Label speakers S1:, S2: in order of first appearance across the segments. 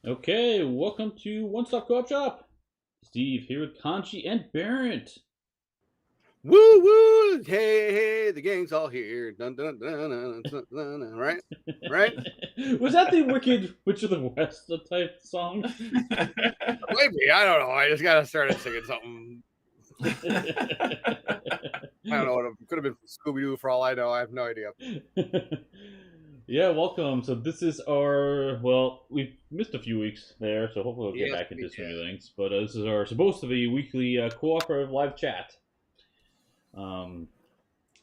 S1: Okay, welcome to One Stop Co-op Shop. Steve here with Canje and Bairnt.
S2: Woo woo! Hey hey, the gang's all here. Dun dun dun dun dun dun. Dun. Right, right.
S1: Was that the Wicked Witch of the West type song?
S2: Maybe I don't know. I just gotta started singing something. I don't know what it could have been from Scooby Doo for all I know. I have no idea.
S1: Yeah, welcome. So this is we've missed a few weeks there, so hopefully we'll get
S2: Yes,
S1: back
S2: we
S1: into swing
S2: did.
S1: of things. But this is our supposed to be weekly cooperative live chat. Um,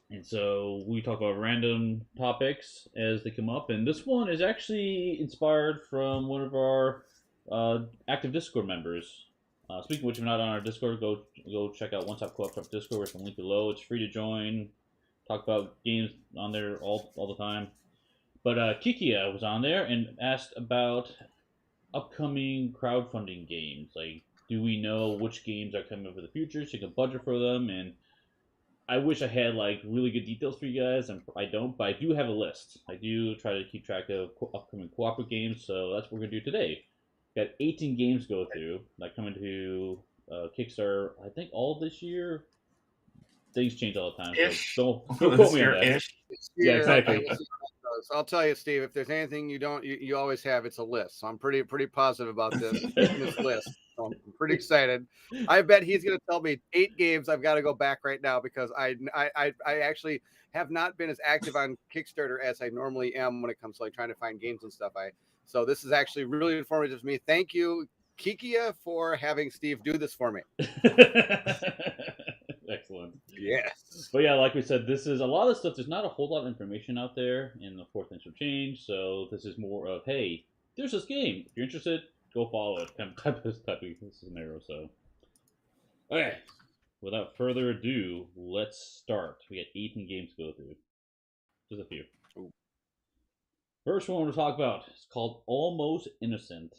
S1: And so we talk about random topics as they come up. And this one is actually inspired from one of our active Discord members. Speaking of which, if you're not on our Discord, go check out One Stop Co-op Shop Discord. There's a link below. It's free to join. Talk about games on there all the time. But Kikia was on there and asked about upcoming crowdfunding games. Like, do we know which games are coming for the future so you can budget for them? And I wish I had like really good details for you guys, and I don't, but I do have a list. I do try to keep track of upcoming cooperative games, so that's what we're gonna do today. Got 18 games to go through that coming to Kickstarter. I think all this year. Things change all the time, so
S3: Ish.
S1: don't quote
S3: This
S1: me on
S3: year
S1: that.
S3: ish.
S1: Yeah,
S2: Yeah,
S1: exactly.
S2: we'll see how it goes. I'll tell you, Steve. If there's anything you always have, it's a list. So I'm pretty positive about this list. So I'm pretty excited. I bet he's going to tell me 8 games. I've got to go back right now because I actually have not been as active on Kickstarter as I normally am when it comes to like trying to find games and stuff. So this is actually really informative to me. Thank you, Kikia, for having Steve do this for me.
S1: Excellent.
S2: Yes.
S1: But yeah, like we said, this is a lot of stuff. There's not a whole lot of information out there, and of course things will change. So this is more of, hey, there's this game. If you're interested, go follow it. Kind of type of scenario. So, okay. Without further ado, let's start. We got 18 games to go through. Just a few.
S2: Ooh.
S1: First one we'll talk about is called Almost Innocent.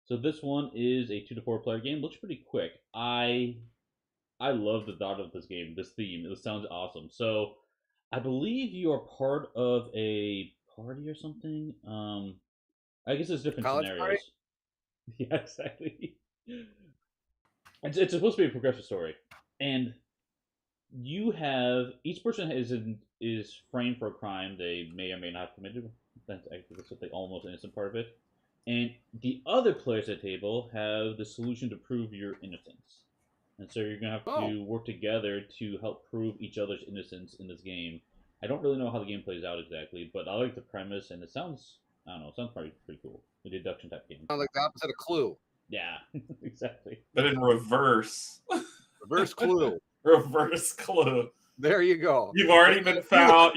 S1: So this one is a 2 to 4 player game. Looks pretty quick. I love the thought of this game, this theme. It sounds awesome. So, I believe you are part of a party or something. I guess it's different
S2: College party?
S1: scenarios. Yeah, exactly. It's supposed to be a progressive story, and you have each person is framed for a crime they may or may not have committed. That's actually the almost innocent part of it, and the other players at the table have the solution to prove your innocence. And so you're gonna have
S2: Oh.
S1: to work together to help prove each other's innocence in this game. I don't really know how the game plays out exactly, but I like the premise, and it sounds I don't know, it sounds pretty cool. A deduction type game.
S2: Sounds like the opposite of Clue.
S1: Yeah, exactly.
S3: But in reverse.
S2: Reverse Clue.
S3: Reverse clue.
S2: There you go.
S3: You've already been found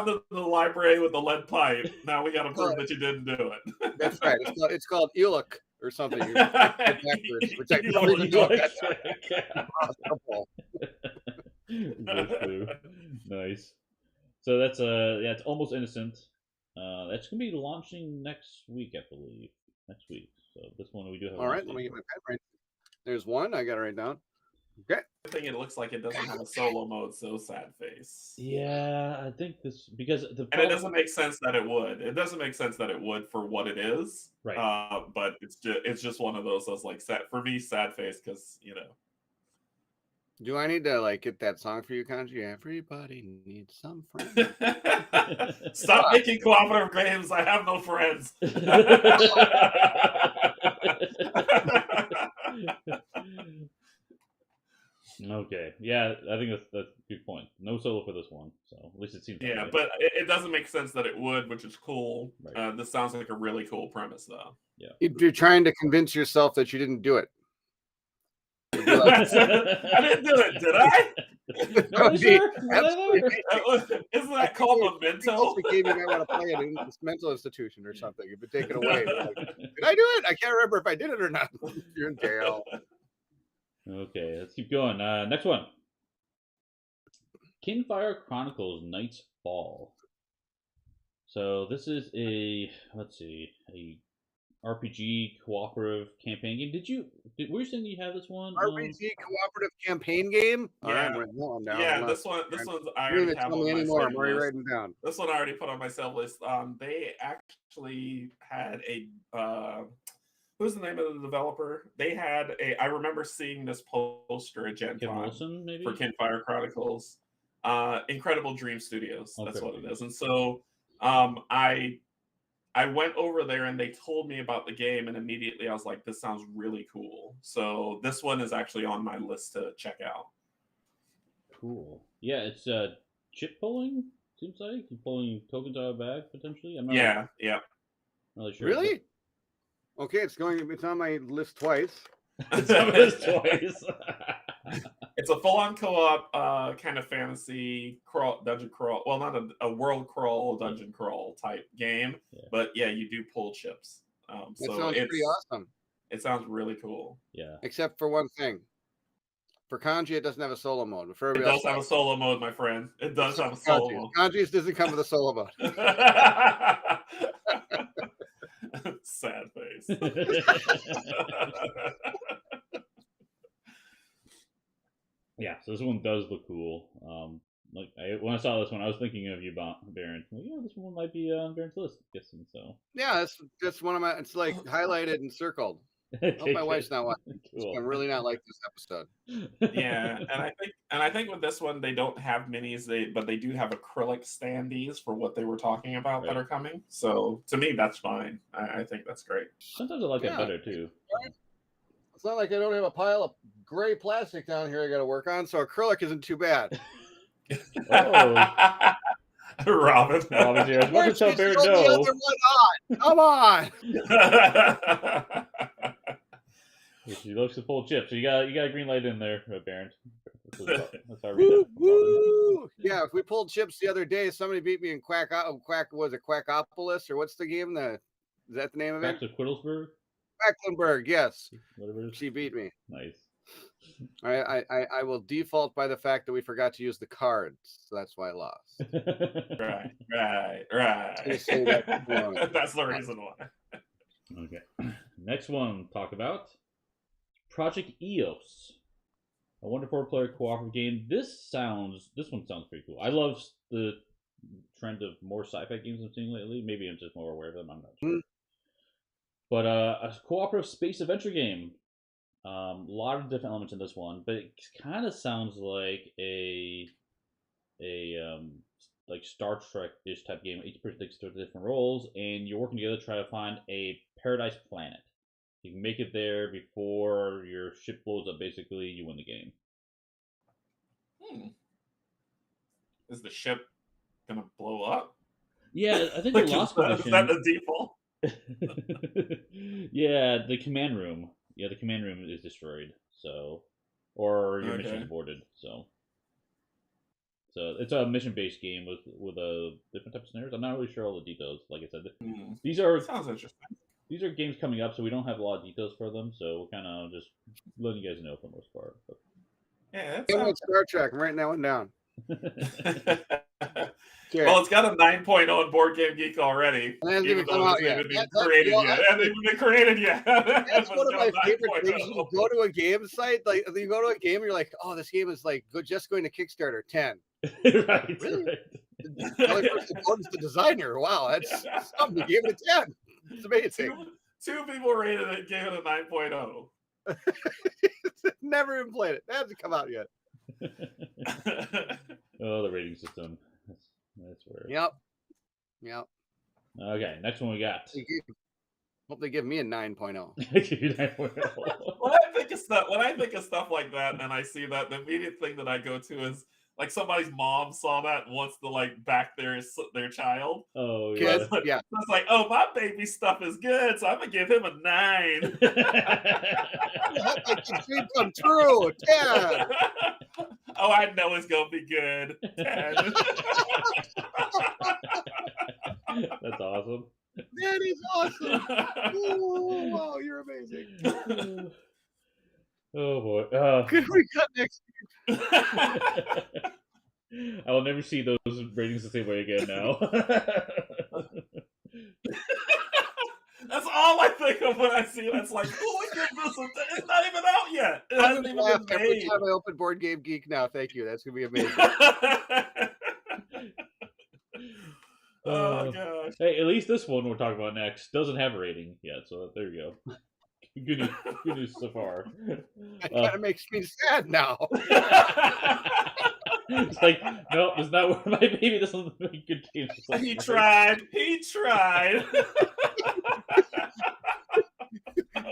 S3: in the library with the lead pipe. Now we gotta prove that you didn't do it.
S2: That's right. It's called Euluk or something. You're backwards, which I don't even know if that's possible.
S1: Reverse clue. Nice. So that's yeah, it's almost innocent. That's gonna be launching next week, I believe. Next week. So this one we do have.
S2: All right, let me get my pen right. There's one. I got it right down. Okay.
S3: I think it looks like it doesn't have a solo mode, so sad face.
S1: Yeah, I think this because
S3: And it doesn't make sense that it would. It doesn't make sense that it would for what it is.
S1: Right.
S3: But it's just one of those that's like sad for me, sad face, because
S2: Do I need to like get that song for you, Canje? Everybody needs some friends.
S3: Stop making cooperative games. I have no friends.
S1: Okay. Yeah, I think that's a good point. No solo for this one, so at least it seems.
S3: Yeah, but it doesn't make sense that it would, which is cool.
S1: Right.
S3: This sounds like a really cool premise, though.
S1: Yeah.
S2: You're trying to convince yourself that you didn't do it.
S3: I didn't do it, did I?
S1: No, sure.
S3: Isn't that called Memento?
S2: The game you might want to play it in this mental institution or something. You've been taken away. Like, did I do it? I can't remember if I did it or not. You're in jail.
S1: Okay, let's keep going. Next one. Kinfire Chronicles Night's Fall. So this is a RPG cooperative campaign game. Were you saying you have this one?
S2: RPG cooperative campaign game.
S3: Yeah.
S2: All right, I'm writing that one down.
S3: Yeah,
S2: Hold
S3: this
S2: on.
S3: one's I
S2: You don't
S3: already
S2: even
S3: have
S2: tell
S3: on
S2: me
S3: my
S2: anymore. I'm
S3: save
S2: already
S3: list.
S2: writing down.
S3: This one I already put on my save list. They actually had a who's the name of the developer? They had I remember seeing this poster at Gen
S1: Kim
S3: Con
S1: Wilson, maybe?
S3: for Kinfire Chronicles. Incredible Dream Studios. That's
S1: Okay.
S3: what it is. And so I went over there and they told me about the game, and immediately I was like, this sounds really cool. So this one is actually on my list to check out.
S1: Cool. Yeah, it's chip pulling, seems like. You're pulling tokens out of a bag, potentially. I'm not
S3: Yeah.
S1: really sure.
S2: Really? Okay, it's on my list twice.
S1: It's on my list twice.
S3: It's a full-on co-op kind of fantasy dungeon crawl. Well, not a world crawl, dungeon crawl type game, but yeah, you do pull chips.
S2: That
S3: so
S2: sounds pretty awesome.
S3: It sounds really cool.
S1: Yeah.
S2: Except for one thing. For Canje, it doesn't have a solo mode. But for
S3: it does have a solo mode, my friend. It does have a solo mode.
S2: Kanje's doesn't come with a solo mode.
S3: Sad face.
S1: Yeah, so this one does look cool. When I saw this one, I was thinking of you, Bairnt. Well, yeah, this one might be on Bairnt's list, I'm guessing. So
S2: yeah, that's one of my. It's like highlighted and circled. I hope my wife's not watching. Cool. I'm really not like this episode.
S3: Yeah, and I think with this one they don't have minis, but they do have acrylic standees for what they were talking about that are coming. So to me, that's fine. I think that's great.
S1: Sometimes I like that better too.
S2: It's not like I don't have a pile of gray plastic down here I got to work on, so acrylic isn't too bad.
S3: Oh. Robin
S1: here. What's tell Bairnt no?
S2: The other one on. Come on.
S1: She loves to pull chips. So you got a green light in there, Bairnt. That's our
S2: woo! Yeah, if we pulled chips the other day, somebody beat me in Quackopolis, or what's the game? Is that the name of it?
S1: Quidlesburg?
S2: Quedlinburg, yes.
S1: Whatever.
S2: She beat me.
S1: Nice.
S2: I will default by the fact that we forgot to use the cards, so that's why I lost.
S3: Right. That's the reason why.
S1: Okay. Next one, talk about Project Eos, a 1-to-4 player cooperative game. This one sounds pretty cool. I love the trend of more sci-fi games I'm seeing lately. Maybe I'm just more aware of them. I'm not sure. But a cooperative space adventure game. A lot of different elements in this one, but it kind of sounds like a like Star Trek-ish type game. Each person takes different roles, and you're working together to try to find a paradise planet. You can make it there before your ship blows up. Basically, you win the game.
S3: Is the ship gonna blow up?
S1: Yeah, I think the lost condition.
S3: Is that the default?
S1: Yeah, the command room. Yeah, the command room is destroyed. So, or your mission aborted. So it's a mission-based game with a different type of scenarios. I'm not really sure all the details. Like I said,
S3: sounds interesting.
S1: These are games coming up, so we don't have a lot of details for them. So we're kind of just letting you guys know for the most part. But...
S3: Yeah,
S2: Star Trek. I'm writing that one down.
S3: Well, it's got a 9.0 on Board Game Geek already.
S2: And hasn't even come out yet.
S3: Hasn't even been created yet.
S2: That's one of my favorite things. You go to a game site, like you go to a game, you're like, oh, this game is like just going to Kickstarter 10.
S1: Right.
S2: Really? The only person who owns the designer. Wow, that's something. You gave it a 10. It's amazing.
S3: Two people rated it, gave it a 9.0.
S2: Never even played it. It hasn't come out yet.
S1: Oh, the rating system. That's weird.
S2: Yep.
S1: Okay, next one we got.
S2: Hope they give me a 9.0.
S3: When I think of stuff like that, and I see that, the immediate thing that I go to is like somebody's mom saw that and wants to like back their child.
S1: Oh yeah.
S2: Yeah.
S3: It's like, oh, my baby stuff is good, so I'm gonna give him a 9.
S2: I hope my dream come true. 10.
S3: Oh, I know it's gonna be good. 10.
S1: That's awesome.
S2: That is awesome. Oh, wow, you're amazing.
S1: Oh boy.
S2: Could we cut next week?
S1: I will never see those ratings the same way again now.
S3: That's all I think when I see it, it's like, oh my goodness, it's not even out yet. It
S2: I'm
S3: hasn't
S2: gonna
S3: even
S2: laugh
S3: been
S2: every
S3: made.
S2: time I open Board Game Geek now. Thank you. That's gonna be amazing.
S3: Oh gosh.
S1: Hey, at least this one we'll talk about next doesn't have a rating yet, so there you go. Good news so far.
S2: That kind of makes me sad now.
S1: It's like, no, it's not where my baby doesn't make good games.
S3: He tried. He tried.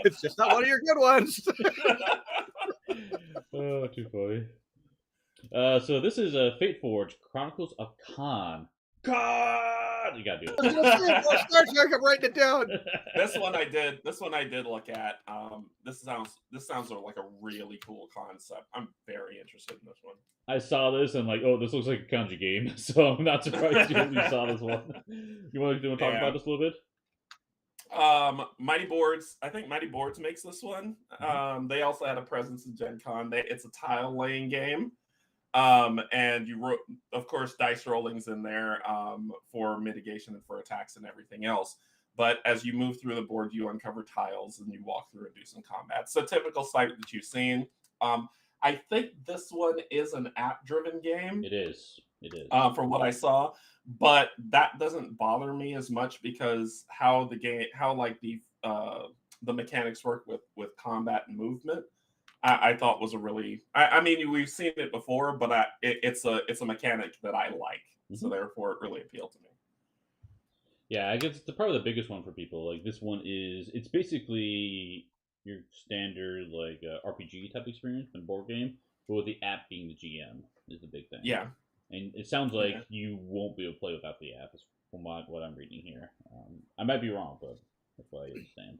S2: It's just not one of your good ones.
S1: Oh, too funny. So this is Fateforge, Chronicles of Kaan. Kaan! You gotta do
S2: I was gonna say, well, Star Trek, I'm writing it down.
S3: This one I did look at. This sounds like a really cool concept. I'm very interested in this one.
S1: I saw this and like, oh, this looks like a Canje game, so I'm not surprised you saw this one. You want to talk about this a little bit?
S3: Mighty Boards. I think Mighty Boards makes this one. They also had a presence in Gen Con. It's a tile laying game. And you wrote, of course, dice rollings in there for mitigation and for attacks and everything else. But as you move through the board, you uncover tiles and you walk through and do some combat. So typical site that you've seen. I think this one is an app-driven game.
S1: It is. It is.
S3: From what I saw, but that doesn't bother me as much because how the mechanics work with combat and movement. I thought was a really. I mean, we've seen it before, but it's a mechanic that I like, so therefore it really appealed to me.
S1: Yeah, I guess it's probably the biggest one for people. Like this one it's basically your standard like RPG type experience in board game, but with the app being the GM is the big thing.
S3: Yeah,
S1: and it sounds like you won't be able to play without the app, from what I'm reading here. I might be wrong, but that's what I understand.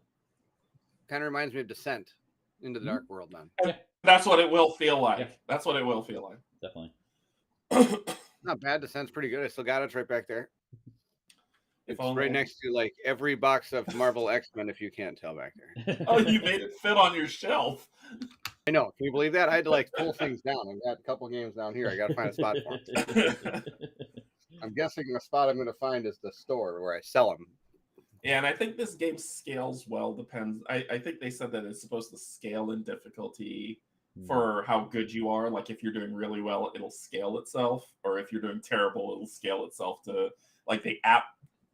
S2: Kind of reminds me of Descent into the Dark World, man.
S3: Yeah. That's what it will feel like.
S1: Yeah.
S3: That's what it will feel like.
S1: Definitely.
S2: Not bad. Descent's pretty good. I still got it. It's right back there. It's
S3: only.
S2: right next to like every box of Marvel X-Men, if you can't tell back there.
S3: Oh, you made it fit on your shelf.
S2: I know. Can you believe that? I had to like pull things down. I've got a couple games down here. I got to find a spot for them. I'm guessing the spot I'm going to find is the store where I sell them.
S3: Yeah, and I think this game scales well. Depends. I think they said that it's supposed to scale in difficulty for how good you are. Like if you're doing really well, it'll scale itself, or if you're doing terrible, it'll scale itself to like the app.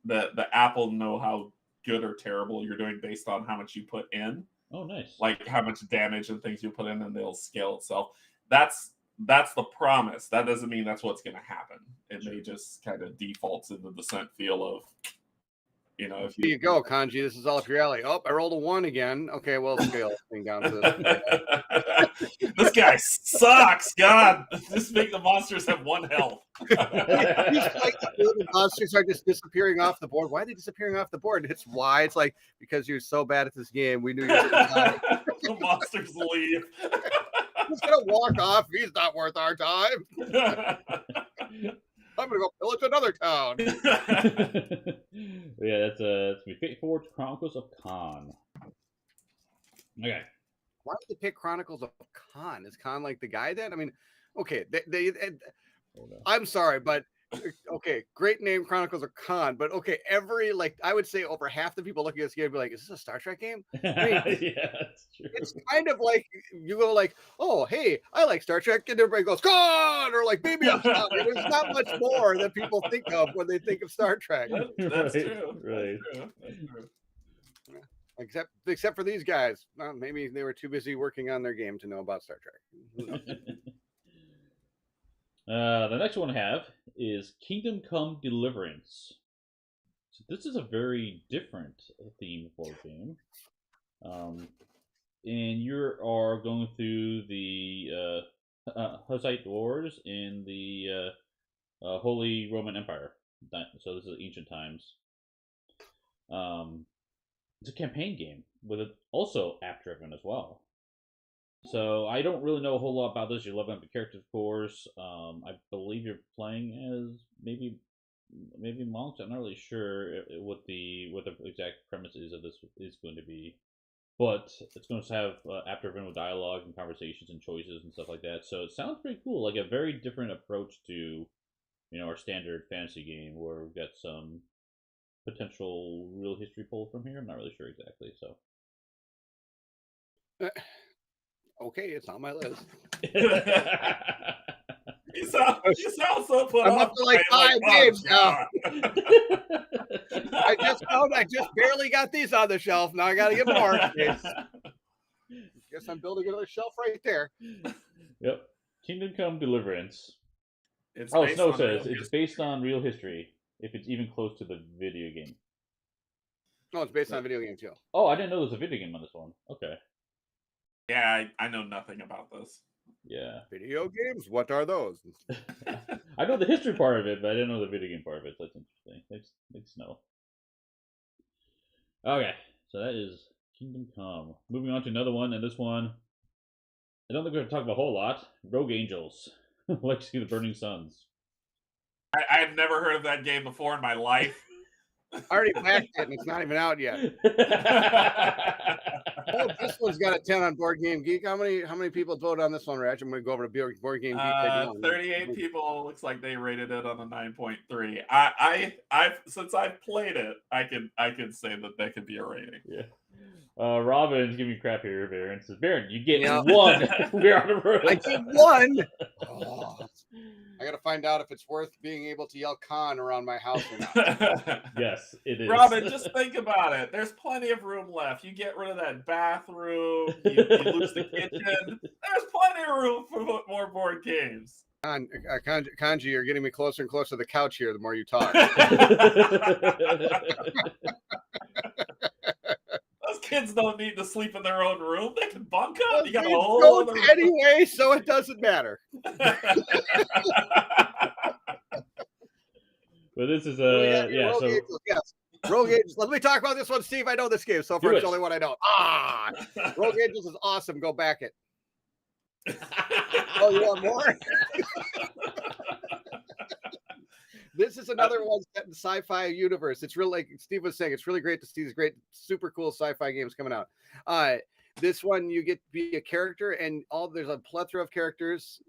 S3: The app will know how good or terrible you're doing based on how much you put in.
S1: Oh, nice.
S3: Like how much damage and things you put in, and they'll scale itself. That's the promise. That doesn't mean that's what's going to happen. It may just kind of defaults in the Descent feel of. You know, if
S2: Here you go, Canje. This is all up your alley. Oh, I rolled a 1 again. Okay, well, scale this thing down to this.
S3: This guy sucks. God, just make the monsters have 1 health.
S2: The monsters are just disappearing off the board. Why are they disappearing off the board? It's why. It's like, because you're so bad at this game, we knew you were dying.
S3: The monsters leave.
S2: He's going to walk off. He's not worth our time. I'm gonna go pillage another town.
S1: Yeah, that's Fateforge Chronicles of Kaan. Okay.
S2: Why did they pick Chronicles of Kaan? Is Kaan like the guy then? I mean, okay, I'm sorry, but okay, great name, Chronicles of Kaan, but okay, I would say over half the people looking at this game would be like, is this a Star Trek game? I mean,
S1: yeah, that's true.
S2: It's kind of like you go like, oh, hey, I like Star Trek, and everybody goes, Kaan, or like, baby, I'm sorry. There's not much more that people think of when they think of Star Trek.
S3: That's true.
S1: Right.
S3: That's true.
S2: Except for these guys. Well, maybe they were too busy working on their game to know about Star Trek.
S1: The next one I have is Kingdom Come Deliverance. So this is a very different theme for a game. And you are going through the Hussite wars in the Holy Roman Empire. So this is ancient times. It's a campaign game with it also app-driven as well. So I don't really know a whole lot about this. You're leveling up your character, of course. I believe you're playing as maybe monks. I'm not really sure what the exact premises of this is going to be, but it's going to have app-driven with dialogue and conversations and choices and stuff like that. So it sounds pretty cool. Like a very different approach to our standard fantasy game where we've got some potential real history pull from here. I'm not really sure exactly. So
S2: Okay, it's on my list.
S3: You sound so put
S2: I'm
S3: off.
S2: up to like
S3: by it,
S2: 5 games now.
S3: God.
S2: I just barely got these on the shelf. Now I got to get more. Guess I'm building another shelf right there.
S1: Yep. Kingdom Come Deliverance.
S3: It's
S1: Oh,
S3: based
S1: Snow
S3: on
S1: says
S3: real
S1: it's based on real history, if it's even close to the video game.
S2: No, it's based on a video game too.
S1: Oh, I didn't know there was a video game on this one. Okay.
S3: Yeah, I know nothing about this.
S1: Yeah.
S2: Video games? What are those?
S1: I know the history part of it, but I didn't know the video game part of it. So that's interesting. Thanks, Snow. Okay, so that is Kingdom Come. Moving on to another one, and this one, I don't think we're going to talk about a whole lot. Rogue Angels. Legacy of the Burning Suns.
S3: I've never heard of that game before in my life.
S2: I already backed it, and it's not even out yet. Oh, this one's got a 10 on Board Game Geek. How many people voted on this one, Raj? I'm going to go over to Board Game Geek.
S3: 38 people looks like they rated it on a 9.3. I've since I've played it, I could say that could be a rating.
S1: Yeah. Robin's giving me crap here, Bairnt. Says, Bairnt, you get one. We're on the road.
S2: I get one. Oh, I got to find out if it's worth being able to yell Kaan around my house or not.
S1: Yes, it is.
S3: Robin, just think about it. There's plenty of room left. You get rid of that bathroom. You lose the kitchen. There's plenty of room for more board games.
S2: Canje, you're getting me closer and closer to the couch here the more you talk.
S3: Those kids don't need to sleep in their own room. They can bunk up. You got a
S2: It's
S3: whole
S2: goats
S3: other
S2: anyway, so it doesn't matter.
S1: But this is
S2: Rogue
S1: so
S2: Angels, yes. Rogue Angels. Let me talk about this one, Steve. I know this game. So far, it's the only one I know. Rogue Angels is awesome. Go back it. Oh, you want more? This is another one set in the sci-fi universe. It's really, like Steve was saying, it's really great to see these great, super cool sci-fi games coming out. This one, you get to be a character, and there's a plethora of characters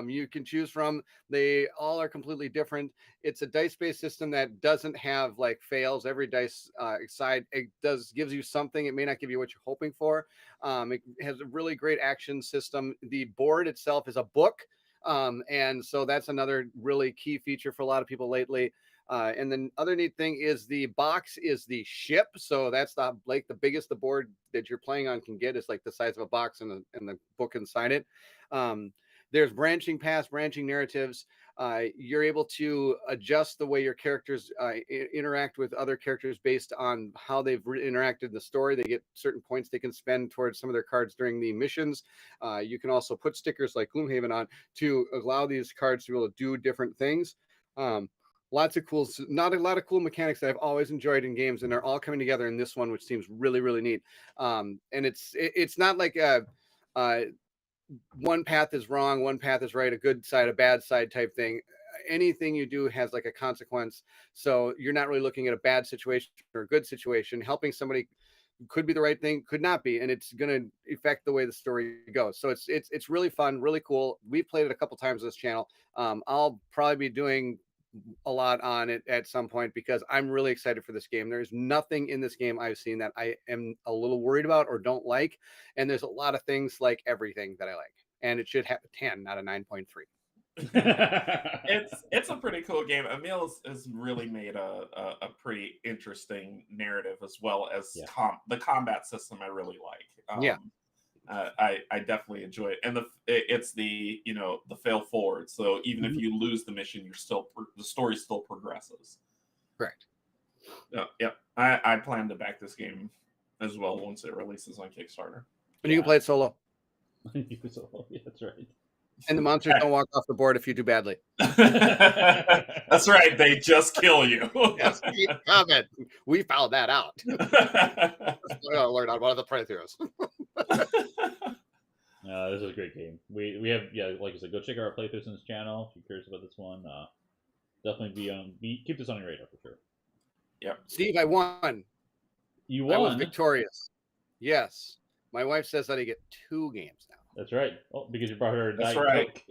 S2: you can choose from. They all are completely different. It's a dice-based system that doesn't have like fails. Every dice side gives you something. It may not give you what you're hoping for. It has a really great action system. The board itself is a book. And so that's another really key feature for a lot of people lately. And then other neat thing is the box is the ship. So that's the biggest the board that you're playing on can get is like the size of a box and the book inside it. There's branching paths, branching narratives. You're able to adjust the way your characters interact with other characters based on how they've interacted in the story. They get certain points they can spend towards some of their cards during the missions. You can also put stickers like Gloomhaven on to allow these cards to be able to do different things. Lots of cool, not a lot of cool mechanics that I've always enjoyed in games, and they're all coming together in this one, which seems really, really neat. And it's not like one path is wrong, one path is right, a good side, a bad side type thing. Anything you do has like a consequence. So you're not really looking at a bad situation or a good situation. Helping somebody could be the right thing, could not be, and it's going to affect the way the story goes. So it's really fun, really cool. We've played it a couple times on this channel. I'll probably be doing a lot on it at some point because I'm really excited for this game. There's nothing in this game I've seen that I am a little worried about or don't like, and there's a lot of things like everything that I like, and it should have a 10, not a 9.3.
S3: It's a pretty cool game. Emil has really made a pretty interesting narrative, as well as the combat system I really like. I definitely enjoy it, and it's the fail forward. So even if you lose the mission, the story still progresses. Correct. Yeah. I plan to back this game as well once it releases on Kickstarter.
S2: And you can play it solo.
S1: Yeah, that's right.
S2: And the monsters don't walk off the board if you do badly.
S3: That's right. They just kill you.
S2: Yes, keep coming. We found that out. I gotta learn on one of the playthroughs.
S1: This is a great game. We have like I said, go check out our playthroughs on this channel if you're curious about this one. Definitely keep this on your radar for sure.
S3: Yep.
S2: Steve, I won.
S1: You won.
S2: I was victorious. Yes. My wife says that I get 2 games now.
S1: That's right. Oh, because you brought her.
S3: That's right.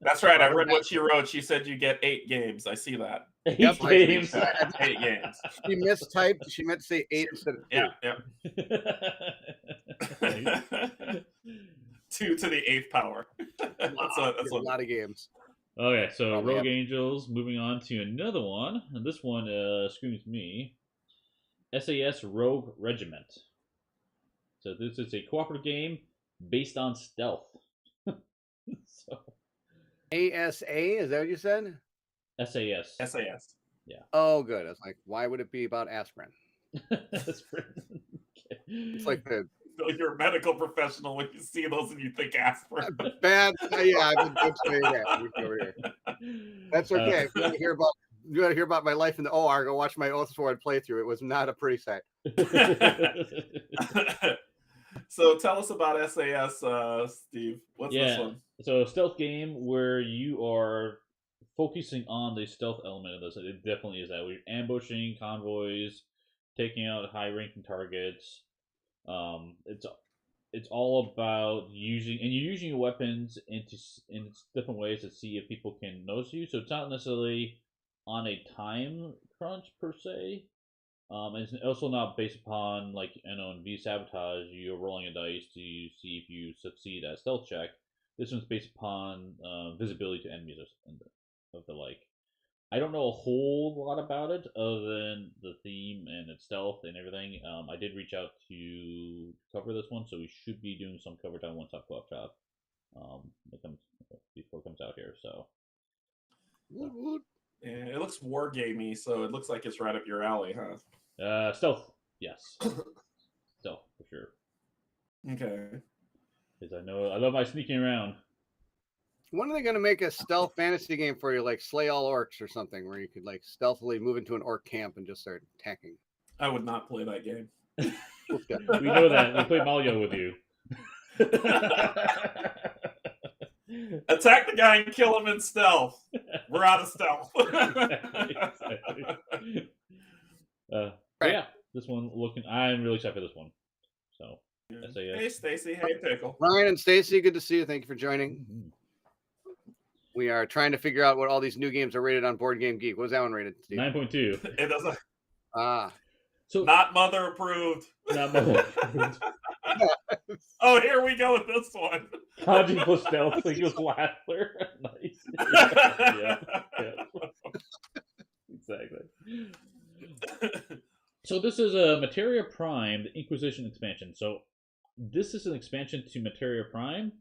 S3: That's right. I read what she wrote. She said you get 8 games. I see that.
S1: 8 games.
S3: 8 games.
S2: She mistyped. She meant to say 8 instead of 2.
S3: Yeah. 2 to the 8th power. That's
S2: A
S3: what.
S2: lot of games.
S1: Okay, so
S2: Probably
S1: Rogue
S2: have-
S1: Angels, moving on to another one. And this one screams me. SAS Rogue Regiment. So this is a cooperative game based on stealth. So
S2: ASA, is that what you said?
S1: SAS.
S3: SAS.
S2: Oh, good. I was like, why would it be about aspirin?
S1: That's pretty...
S2: It's like the
S3: So you're a medical professional when you see those and you think aspirin.
S2: bad. Yeah, I've been good saying that over here. That's okay. If you want to hear about my life in the OR, go watch my Oathsworn playthrough. It was not a pretty sight.
S3: So tell us about SAS, Steve. What's this one?
S1: So a stealth game where you are focusing on the stealth element of this. It definitely is that. We're ambushing convoys, taking out high-ranking targets. It's all about using your weapons in different ways to see if people can notice you. So it's not necessarily on a time crunch per se. It's also not based upon in V Sabotage, you're rolling a dice to see if you succeed at a stealth check. This one's based upon visibility to enemies of the like. I don't know a whole lot about it other than the theme and its stealth and everything. I did reach out to cover this one, so we should be doing some cover time One Stop Co-op Shop before it comes out here. So
S3: Yeah, it looks wargamey, so it looks like it's right up your alley, huh?
S1: Stealth, yes, stealth for sure.
S3: Okay.
S1: Because I love my sneaking around.
S2: When are they going to make a stealth fantasy game for you, like Slay All Orcs or something, where you could stealthily move into an orc camp and just start attacking?
S3: I would not play that game.
S1: We know that. We played Mario with you.
S3: Attack the guy and kill him in stealth. We're out of stealth.
S1: Yeah, this one I'm really excited for this one. So,
S3: hey, Stacy. Hey, Pickle.
S2: Ryan and Stacy, good to see you. Thank you for joining.
S1: Mm-hmm.
S2: We are trying to figure out what all these new games are rated on Board Game Geek. What was that one rated, Steve?
S1: 9.2.
S3: It doesn't.
S1: So
S3: not mother approved.
S1: Not mother approved.
S3: Oh, here we go with this one.
S1: Canje plus stealth equals Lassler. Nice. Yeah. Exactly. So this is a Materia Prime, the Inquisition expansion. So this is an expansion to Materia Prime,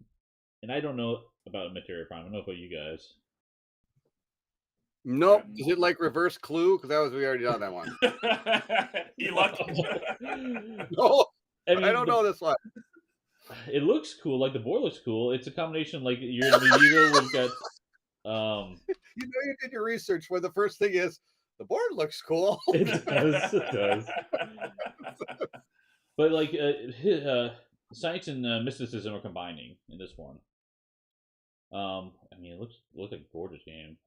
S1: and I don't know about Materia Prime. I don't know about you guys.
S2: Nope. Is it like Reverse Clue? Because we already done that one.
S3: You lucky.
S2: No,
S1: I mean,
S2: I don't know this one.
S1: It looks cool. Like the board looks cool. It's a combination. Like you're in medieval. We've got.
S2: You know, you did your research. Where the first thing is, the board looks cool.
S1: It does. It does. But science and mysticism are combining in this one. I mean, it looks like a gorgeous game.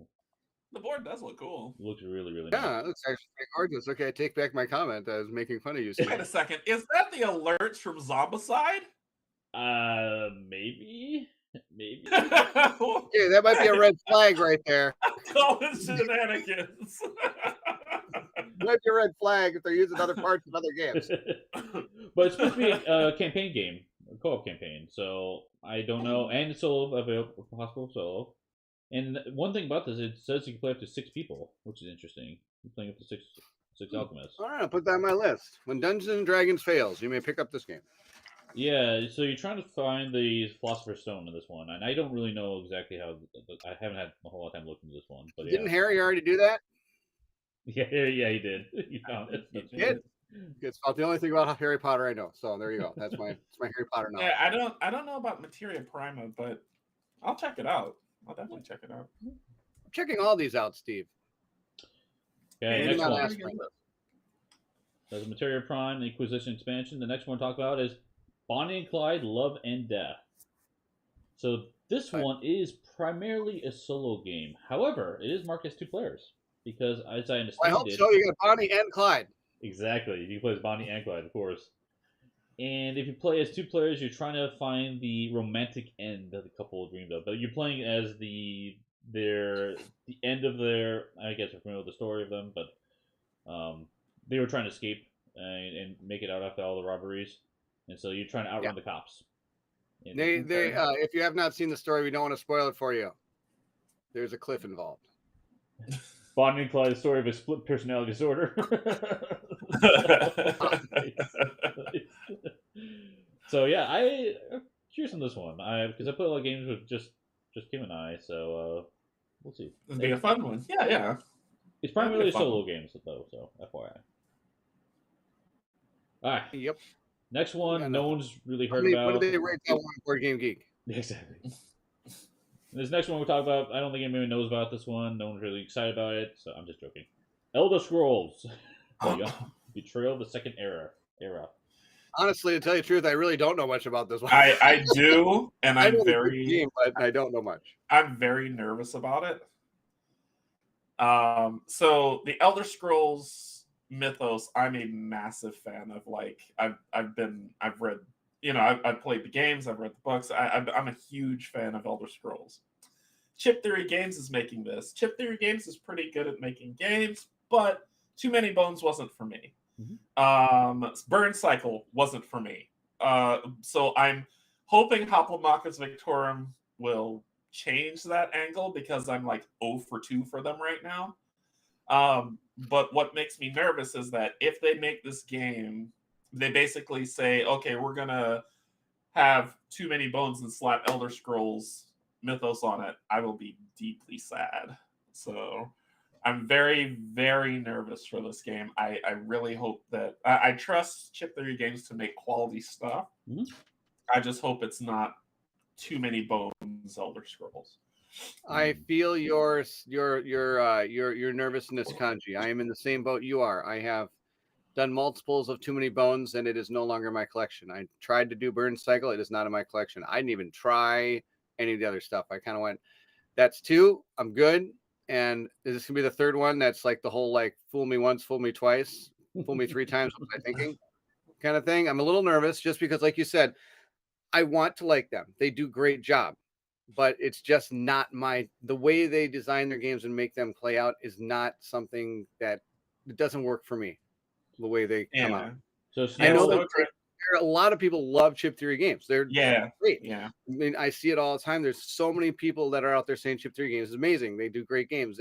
S3: The board does look cool.
S1: It looks really, really
S2: Yeah,
S1: nice.
S2: it looks actually gorgeous. Okay, I take back my comment. I was making fun of you.
S3: Wait a second. Is that the alerts from Zombicide?
S1: Maybe.
S2: Okay, that might be a red flag right there.
S3: Call it shenanigans.
S2: Might be a red flag if they're using other parts of other games.
S1: But it's supposed to be a campaign game, a co-op campaign. So I don't know, and it's solo available, possible solo. And one thing about this, it says you can play up to 6 people, which is interesting. You're playing up to six alchemists.
S2: All right, I'll put that on my list. When Dungeons and Dragons fails, you may pick up this game.
S1: Yeah, so you're trying to find the Philosopher's Stone in this one, and I don't really know exactly how. I haven't had a whole lot of time looking at this one, but
S2: Didn't Harry already do that?
S1: Yeah, he did. He found it.
S2: He did. It's about the only thing about Harry Potter I know. So there you go. That's my Harry Potter knowledge.
S3: Yeah, I don't know about Materia Prima, but I'll check it out. I'll definitely check it out.
S2: I'm checking all these out, Steve.
S1: Okay,
S2: Maybe
S1: next
S2: not
S1: one.
S2: last one.
S1: There's a Materia Prime, the Inquisition expansion. The next one to talk about is Bonnie and Clyde, Love and Death. So this one is primarily a solo game. However, it is marked as 2 players because, as I understand
S2: I hope so. You got Bonnie and Clyde.
S1: Exactly. You can play as Bonnie and Clyde, of course. And if you play as 2 players, you're trying to find the romantic end that the couple dreamed of. But you're playing as the end of their. I guess you're familiar with the story of them, but they were trying to escape and make it out after all the robberies. and so you're trying to outrun the cops. And
S2: They if you have not seen the story, we don't want to spoil it for you. There's a cliff involved.
S1: Bonnie and Clyde, the story of a split personality disorder. So yeah, I'm curious on this one. Because I play a lot of games with just Kim and I, so we'll see.
S3: It'd be a fun one. Yeah.
S1: It's primarily solo games though, so FYI. All right.
S2: Yep.
S1: Next one, no one's really heard
S2: about.
S1: about.
S2: What did they rate that one? Board Game Geek.
S1: Exactly. This next one we talk about, I don't think anybody knows about this one. No one's really excited about it, so I'm just joking. Elder Scrolls. Betrayal of the Second Era.
S2: Honestly, to tell you the truth, I really don't know much about this one.
S3: I do, and I'm very
S2: game, but I don't know much.
S3: I'm very nervous about it. So the Elder Scrolls mythos, I'm a massive fan of. Like I've read, I've played the games, I've read the books. I'm a huge fan of Elder Scrolls. Chip Theory Games is making this. Chip Theory Games is pretty good at making games, but Too Many Bones wasn't for me. Burn Cycle wasn't for me. So I'm hoping Hoplomachus Victorum will change that angle, because I'm like 0 for 2 for them right now. But what makes me nervous is that if they make this game, they basically say, okay, we're going to have Too Many Bones and slap Elder Scrolls mythos on it, I will be deeply sad. So I'm very, very nervous for this game. I really hope that I trust Chip Theory Games to make quality stuff. I just hope it's not Too Many Bones Elder Scrolls.
S2: I feel your nervousness, Canje. I am in the same boat you are. I have done multiples of Too Many Bones, and it is no longer in my collection. I tried to do Burn Cycle. It is not in my collection. I didn't even try any of the other stuff. I kind of went, that's 2. I'm good. And is this going to be the third one that's like the whole, like, fool me once, fool me twice, fool me 3 times, what was I thinking kind of thing? I'm a little nervous just because, like you said, I want to like them. They do great job. But it's just not the way they design their games and make them play out is not something that it doesn't work for me. The way they come out.
S1: So
S2: I know that a lot of people love Chip Theory Games. They're great.
S3: Yeah.
S2: I mean, I see it all the time. There's so many people that are out there saying Chip Theory Games is amazing. They do great games.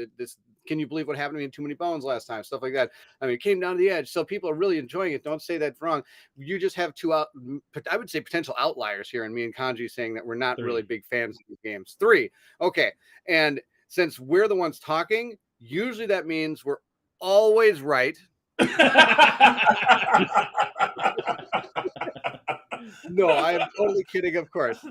S2: Can you believe what happened to me in Too Many Bones last time? Stuff like that. I mean, it came down to the edge. So people are really enjoying it. Don't say that's wrong. You just have I would say potential outliers here, and me and Canje saying that we're not really big fans of these games. 3. Okay. And since we're the ones talking, usually that means we're always right. No, I'm totally kidding, of course.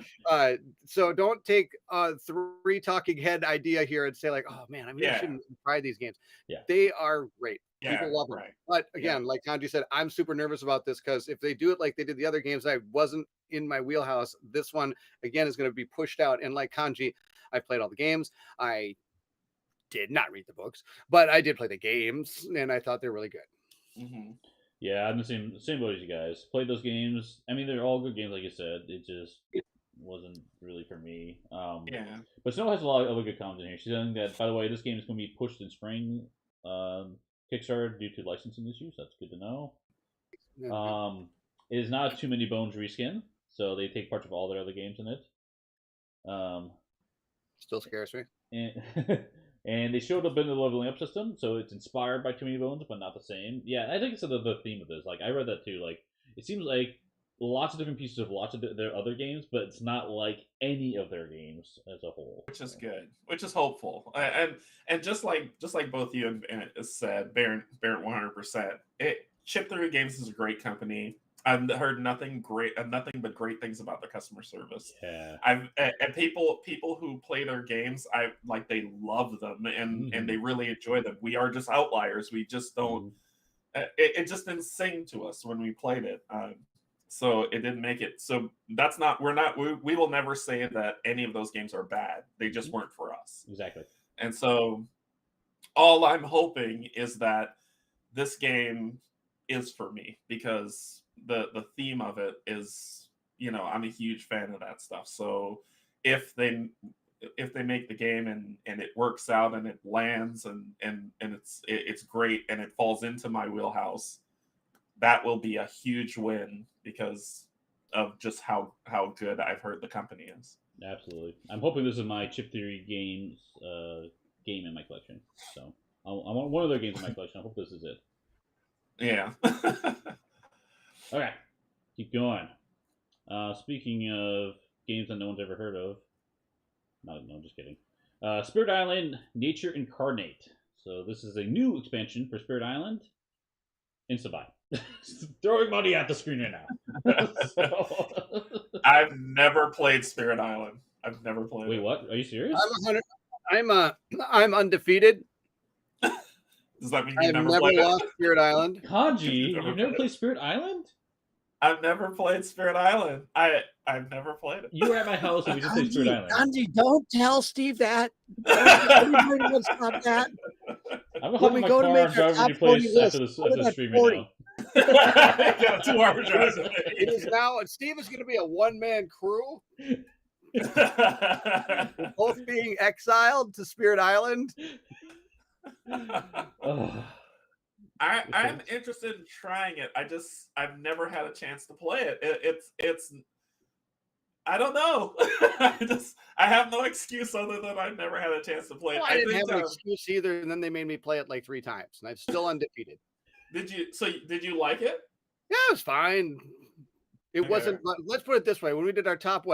S2: So don't take 3 talking head idea here and say like, oh man, I shouldn't try these games.
S1: Yeah.
S2: They are great.
S3: Yeah,
S2: people love them. But again, like Canje said, I'm super nervous about this because if they do it like they did the other games, I wasn't in my wheelhouse. This one again is going to be pushed out. And like Canje, I played all the games. I did not read the books, but I did play the games, and I thought they're really good.
S1: Yeah, I'm the same boat as you guys. Played those games. I mean, they're all good games, like you said. It just wasn't really for me. But Snow has a lot of other good comments in here. She's saying that, by the way, this game is going to be pushed in spring Kickstarter due to licensing issues. That's good to know. It is not Too Many Bones reskin, so they take parts of all their other games in it.
S2: Still scares me.
S1: And they showed up in the leveling up system, so it's inspired by Too Many Bones, but not the same. Yeah, I think it's the theme of this. Like, I read that too. Like, it seems like lots of different pieces of lots of their other games, but it's not like any of their games as a whole.
S3: Which is good. Which is hopeful. And just like both you and said, Bairnt 100%. Chip Theory Games is a great company. I've heard nothing but great things about their customer service.
S1: Yeah.
S3: And people who play their games, they love them and they really enjoy them. We are just outliers. We just don't. It just didn't sing to us when we played it. So it didn't make it. So that's not. We will never say that any of those games are bad. They just weren't for us.
S1: Exactly.
S3: And so, all I'm hoping is that this game is for me, because the theme of it is, I'm a huge fan of that stuff. So if they make the game and it works out and it lands and it's great and it falls into my wheelhouse, that will be a huge win, because of just how good I've heard the company is.
S1: Absolutely. I'm hoping this is my Chip Theory games game in my collection. So I want one of their games in my collection. I hope this is it.
S3: Yeah.
S1: Okay, keep going. Speaking of games that no one's ever heard of, no, just kidding. Spirit Island Nature Incarnate. So this is a new expansion for Spirit Island. Insta-buy. Throwing money at the screen right now. So...
S3: I've never played Spirit Island. I've never played.
S1: Wait,
S3: it.
S1: what? Are you serious?
S2: I'm undefeated.
S3: Does that mean
S2: I've
S3: you've never
S2: never
S3: played
S2: lost Spirit Island.
S1: Kanji, you've never played Spirit Island?
S3: I've never played Spirit Island. I've never played it.
S1: You were at my house and we just played Spirit Island.
S2: Kanji, don't tell Steve that. Don't stop that.
S1: I'm gonna hop in my car and drive over to your place after the stream right now.
S3: Got a 2-hour drive.
S2: It is now. Steve is going to be a one-man crew. We're both being exiled to Spirit Island.
S3: I'm interested in trying it. I've never had a chance to play it. It's I don't know. I have no excuse other than I've never had a chance to play it.
S2: Well, I didn't have an excuse either, and then they made me play it like 3 times, and I'm still undefeated.
S3: Did you like it?
S2: Yeah, it was fine. It wasn't. Let's put it this way: when we did our top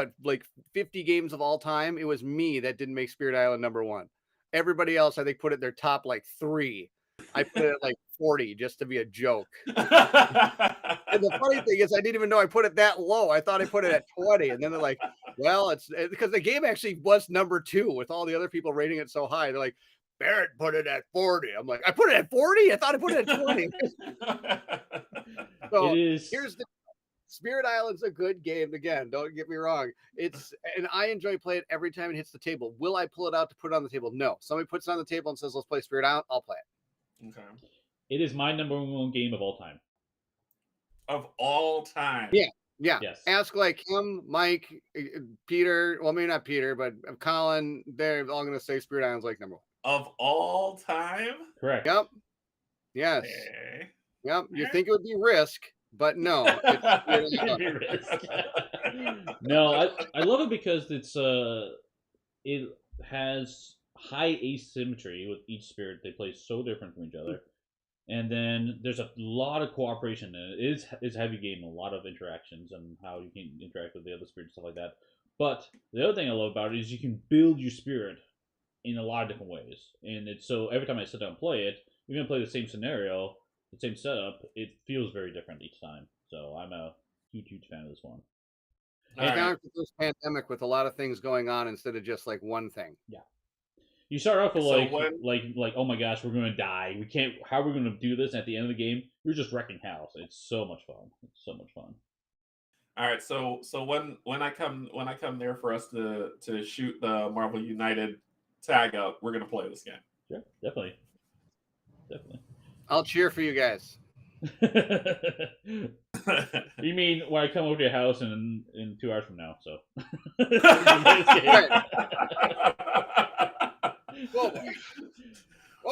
S2: 50 games of all time, it was me that didn't make Spirit Island #1. Everybody else, I think, put it their top 3. I put it at 40 just to be a joke. And the funny thing is, I didn't even know I put it that low. I thought I put it at 20, and then they're like, "Well, it's because the game actually was #2 with all the other people rating it so high." They're like, "Bairnt put it at 40." I'm like, "I put it at 40? I thought I put it at 20." So here's the Spirit Island's a good game. Again, don't get me wrong. And I enjoy playing it every time it hits the table. Will I pull it out to put it on the table? No. Somebody puts it on the table and says, "Let's play Spirit Island." I'll play it.
S3: Okay.
S1: It is my #1 game of all time.
S3: Of all time.
S2: Yeah. Yeah.
S1: Yes.
S2: Ask him, Mike, Peter. Well, maybe not Peter, but Colin. They're all going to say Spirit Island's #1.
S3: Of all time?
S1: Correct.
S2: Yep. Yes.
S3: Okay.
S2: Yep. You think it would be Risk, but no.
S1: No, I love it because it has high asymmetry with each spirit. They play so different from each other. And then there's a lot of cooperation in it. It's a heavy game, a lot of interactions and how you can interact with the other spirits, stuff like that. But the other thing I love about it is you can build your spirit in a lot of different ways. And it's so every time I sit down and play it, you're going to play the same scenario, the same setup, it feels very different each time. So I'm a huge fan of this one.
S2: And this pandemic with a lot of things going on instead of just one thing.
S1: Yeah. You start off with like oh my gosh, we're gonna die. We can't. How are we gonna do this? And at the end of the game, you're just wrecking house. It's so much fun. It's so much fun.
S3: All right, so when I come there for us to shoot the Marvel United tag out, we're gonna play this game.
S1: Sure, definitely.
S2: I'll cheer for you guys.
S1: You mean when I come over to your house in 2 hours from now? So.
S2: Well,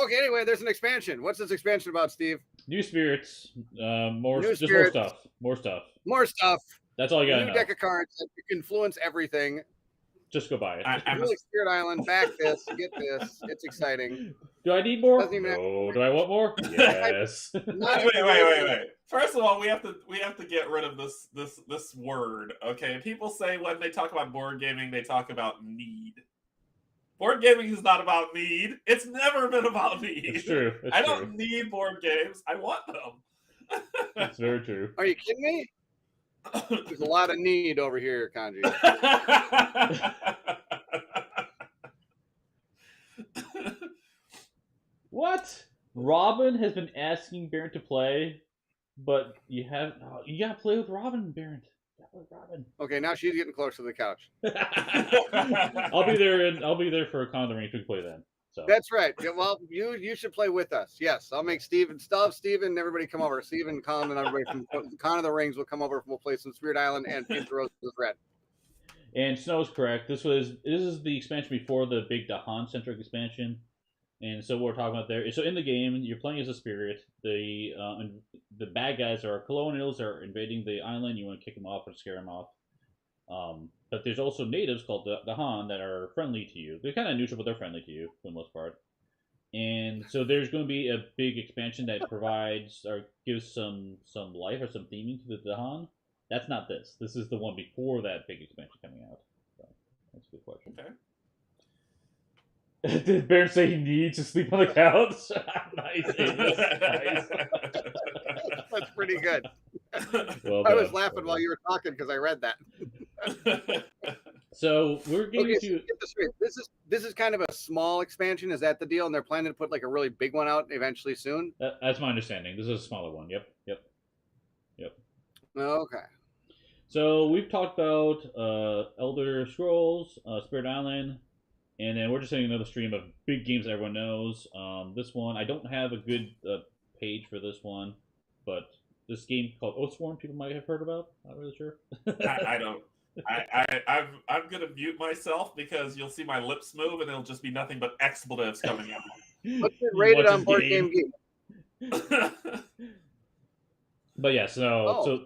S2: okay. Anyway, there's an expansion. What's this expansion about, Steve?
S1: New spirits, more stuff.
S2: More stuff.
S1: That's all you got.
S2: New deck of cards that influence everything.
S1: Just go buy it.
S2: I'm really Spirit Island. Back this. Get this. It's exciting.
S1: Do I need more? No. Do I want more? Yes.
S3: Wait. First of all, we have to get rid of this word. Okay. People say when they talk about board gaming, they talk about need. Board gaming is not about need. It's never been about need.
S1: It's true.
S3: I don't need board games. I want them.
S1: That's very true.
S2: Are you kidding me? There's a lot of need over here, Canje.
S1: What? Robin has been asking Bairnt to play, but you gotta play with Robin, Bairnt.
S2: Okay, now she's getting close to the couch.
S1: I'll be there for Kaan of the Rings. We can play then. So
S2: that's right. Well, you should play with us. Yes, I'll make Steve and everybody come over. Steve and Colin and everybody from Kaan of the Rings will come over. We'll play some Spirit Island and Paint the Roses Red. And
S1: Snow's correct. This is the expansion before the big Dahan centric expansion. And so what we're talking about there is, so in the game, you're playing as a spirit. The bad guys are colonials that are invading the island. You want to kick them off or scare them off. But there's also natives called the Han that are friendly to you. They're kind of neutral, but they're friendly to you for the most part. And so there's going to be a big expansion that provides or gives some life or some theming to the Han. That's not this. This is the one before that big expansion coming out. So that's a good question.
S3: Okay.
S1: Did Bairnt say he needs to sleep on the couch? Nice.
S2: That's pretty good.
S1: Well
S2: I was
S1: done.
S2: laughing while you were talking because I read that.
S1: So we're getting
S2: Okay,
S1: to.
S2: so get this straight. This is kind of a small expansion. Is that the deal? And they're planning to put like a really big one out eventually soon.
S1: That's my understanding. This is a smaller one. Yep.
S2: Okay.
S1: So we've talked about Elder Scrolls, Spirit Island, and then we're just hitting another stream of big games that everyone knows. This one, I don't have a good page for this one, but this game called Oathsworn, people might have heard about. Not really sure.
S3: I don't. I'm gonna mute myself because you'll see my lips move and it'll just be nothing but expletives coming out.
S2: What's it rated on Board Game Geek?
S1: But yeah, so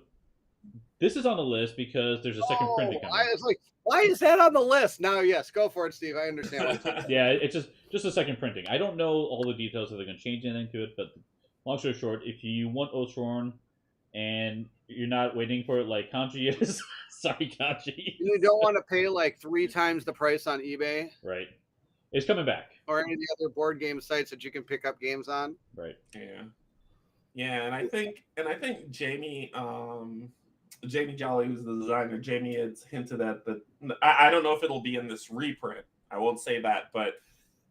S1: this is on the list because there's a second printing coming.
S2: I was like, why is that on the list? Now, yes, go for it, Steve. I understand.
S1: Yeah, it's just a second printing. I don't know all the details if they're going to change anything to it, but long story short, if you want Oathsworn and you're not waiting for it like Canje is, sorry, Canje.
S2: You don't want to pay like 3 times the price on eBay.
S1: Right. It's coming back.
S2: Or any of the other board game sites that you can pick up games on.
S1: Right.
S3: Yeah, and I think Jamie Jolly, who's the designer, Jamie had hinted at that. I don't know if it'll be in this reprint. I won't say that, but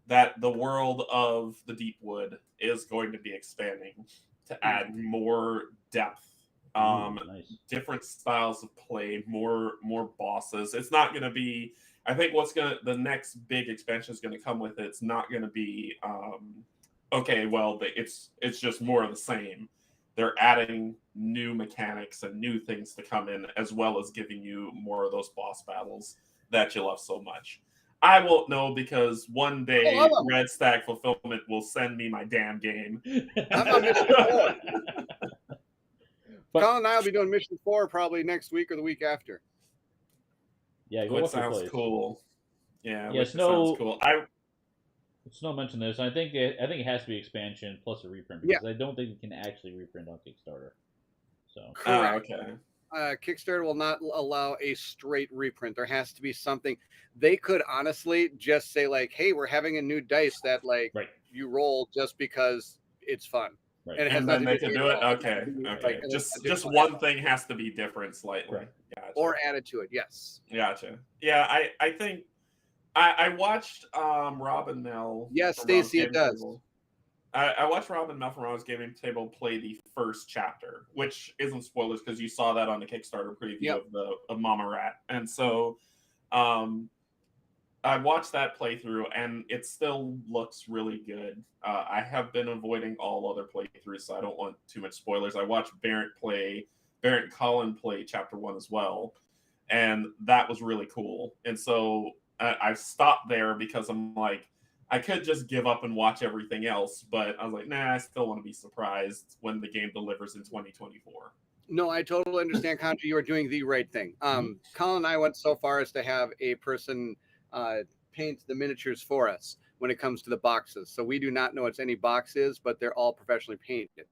S3: that the world of the Deepwood is going to be expanding to add more depth,
S1: nice.
S3: different styles of play, more bosses. It's not going to be. I think the next big expansion is going to come with it. It's not going to be okay. Well, it's just more of the same. They're adding new mechanics and new things to come in, as well as giving you more of those boss battles that you love so much. I won't know because one day Red Stack Fulfillment will send me my damn game.
S2: I'm on Mission 4. Colin and I will be doing Mission 4 probably next week or the week after.
S1: Yeah,
S3: Which sounds cool. Yeah,
S1: yeah,
S3: sounds cool.
S1: Snow mentioned this. I think it has to be expansion plus a reprint because I don't think you can actually reprint on Kickstarter. So
S2: okay. Kickstarter will not allow a straight reprint. There has to be something. They could honestly just say like, "Hey, we're having a new dice that like you roll just because it's fun."
S1: Right.
S3: And then they can do it. Okay. Like, just one thing has to be different slightly.
S1: Right.
S3: Gotcha.
S2: Or added to it. Yes.
S3: Gotcha. Yeah, I think I watched Rob and Mel.
S2: Yes, Stacy, it does.
S3: I watched Rob and Mel from Ron's Gaming Table play the first chapter, which isn't spoilers because you saw that on the Kickstarter preview of Mama Rat. And so I watched that playthrough, and it still looks really good. I have been avoiding all other playthroughs, so I don't want too much spoilers. I watched Bairnt and Colin play Chapter 1 as well, and that was really cool. And so I stopped there because I'm like, I could just give up and watch everything else, but I was like, nah, I still want to be surprised when the game delivers in 2024.
S2: No, I totally understand, Canje. You are doing the right thing. Colin and I went so far as to have a person paint the miniatures for us when it comes to the boxes. So we do not know what any box is, but they're all professionally painted.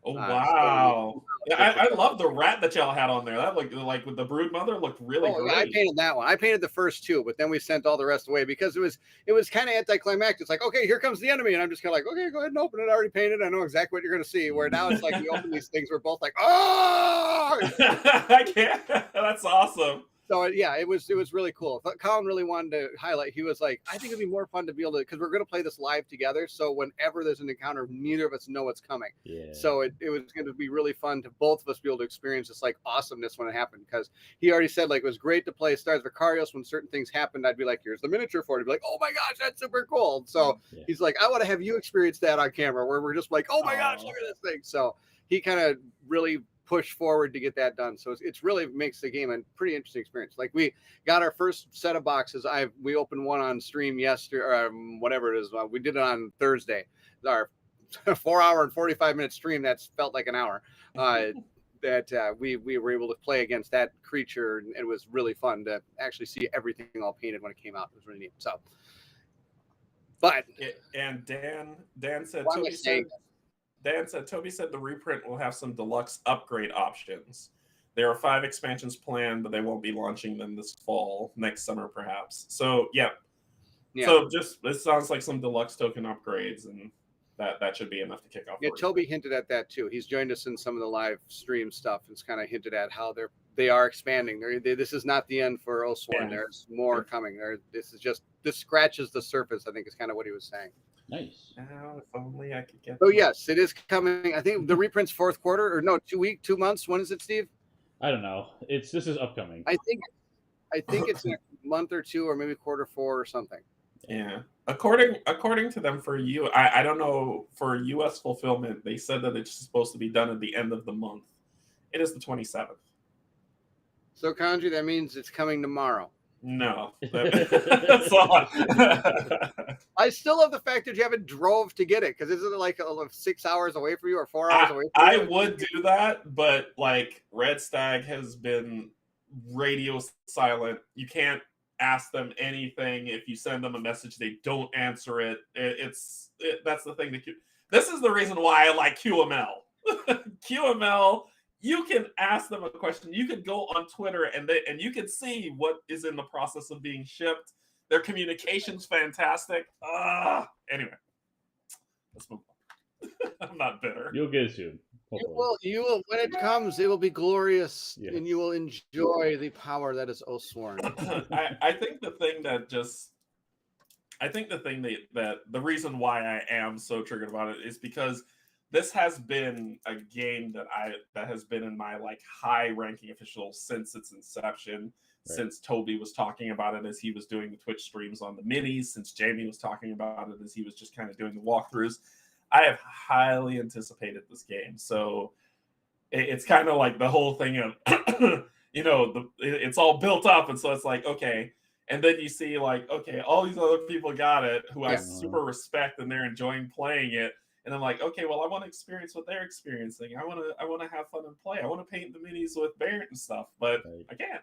S3: Oh, wow. I love the rat that y'all had on there. That looked like with the brood mother looked really great.
S2: I painted that one. I painted the first 2, but then we sent all the rest away because it was kind of anticlimactic. It's like, okay, here comes the enemy. And I'm just kind of like, okay, go ahead and open it. I already painted. I know exactly what you're going to see. Where now it's like we open these things. We're both like, oh!
S3: I can't. That's awesome.
S2: So yeah, it was really cool. But Colin really wanted to highlight. He was like, I think it'd be more fun to be able to, because we're going to play this live together. So whenever there's an encounter, neither of us know what's coming.
S1: Yeah.
S2: So it was going to be really fun to both of us be able to experience this like awesomeness when it happened. Because he already said like it was great to play Stars Vicarios when certain things happened. I'd be like, here's the miniature for it. He'd be like, oh my gosh, that's super cool. So he's like, I want to have you experience that on camera where we're just like, oh my gosh, look at this thing. So he kind of really push forward to get that done. So it's really makes the game a pretty interesting experience. Like we got our first set of boxes. We opened one on stream yesterday, or whatever it is. We did it on Thursday. Our 4 hour and 45-minute stream that's felt like an hour. That we were able to play against that creature, and it was really fun to actually see everything all painted when it came out. It was really neat. So, but
S3: and Dan said
S2: why am I
S3: Toby
S2: saying
S3: said Toby said the reprint will have some deluxe upgrade options. There are 5 expansions planned, but they won't be launching them this fall, next summer perhaps. So yeah. So just it sounds like some deluxe token upgrades, and that should be enough to kick off.
S2: Yeah, Toby hinted at that too. He's joined us in some of the live stream stuff. It's kind of hinted at how they are expanding. This is not the end for Oathsworn. Yeah. There's more coming. This scratches the surface, I think is kind of what he was saying.
S1: Nice.
S3: If only I could get.
S2: Oh yes, it is coming. I think the reprint's 4th quarter, or no, 2 months. When is it, Steve?
S1: I don't know. This is upcoming.
S2: I think it's a month or 2, or maybe Q4 or something.
S3: Yeah. According to them, for you, I don't know, for US fulfillment, they said that it's supposed to be done at the end of the month. It is the 27th.
S2: So Canje, that means it's coming tomorrow.
S3: No. That's all.
S2: I still love the fact that you haven't drove to get it, because isn't it like 6 hours away from you or 4 hours away from you?
S3: I would do that, but like Red Stag has been radio silent. You can't ask them anything. If you send them a message, they don't answer it. That's the thing. This is the reason why I like QML. QML, you can ask them a question. You could go on Twitter and you can see what is in the process of being shipped. Their communication's fantastic. Anyway, let's move on. I'm not bitter.
S1: You'll get it soon.
S2: You will. When it comes, it will be glorious, yes. And you will enjoy the power that is Oathsworn.
S3: I think the thing that the reason why I am so triggered about it is because this has been a game that has been in my like high-ranking official since its inception. Right. Since Toby was talking about it as he was doing the Twitch streams on the minis, since Jamie was talking about it as he was just kind of doing the walkthroughs. I have highly anticipated this game. So it's kind of like the whole thing of, it's all built up. And so it's like, okay. And then you see like, okay, all these other people got it who I super respect and they're enjoying playing it. And I'm like, okay, well, I want to experience what they're experiencing. I want to have fun and play. I want to paint the minis with Bairnt and stuff, but I can't.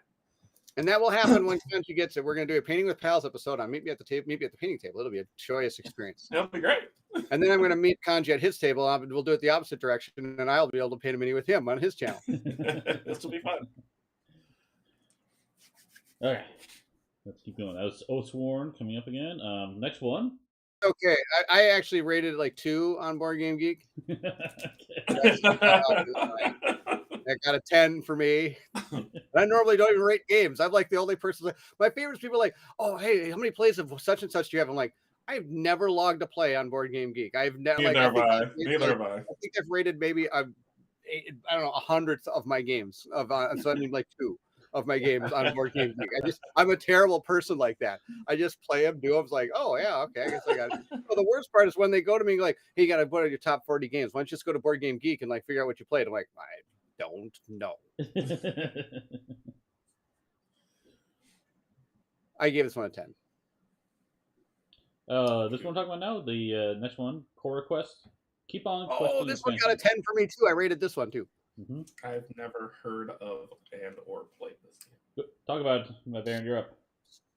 S2: And that will happen when Canje gets it. We're going to do a Painting with Pals episode on Meet Me at the painting table. It'll be a joyous experience.
S3: That'll be great.
S2: And then I'm going to meet Canje at his table. We'll do it the opposite direction, and I'll be able to paint a mini with him on his channel.
S3: This will be fun.
S1: All right. Let's keep going. That was Oathsworn coming up again. Next one.
S2: Okay. I actually rated like 2 on Board Game Geek. That got a 10 for me. I normally don't even rate games. I'm like the only person. My favorite is people like, oh, hey, how many plays of such and such do you have? I'm like, I've never logged a play on Board Game Geek. I've never.
S3: Neither have I. Neither have I.
S2: I think I've rated maybe I don't know 100th of my games so I mean like 2 of my games on Board Game Geek. I'm a terrible person like that. I just play them, do them. It's like, oh yeah, okay, I guess I got it. Well, the worst part is when they go to me like, hey, you got to put on your top 40 games. Why don't you just go to Board Game Geek and like figure out what you played? I'm like, I don't know. I gave this one a 10.
S1: This one I'm talking about now, the next one, Cora Quest. Keep on.
S2: Oh, this one got a 10 for me too. I rated this one too.
S1: Mm-hmm.
S3: I've never heard of and or played this game.
S1: Talk about Bairnt, you're up.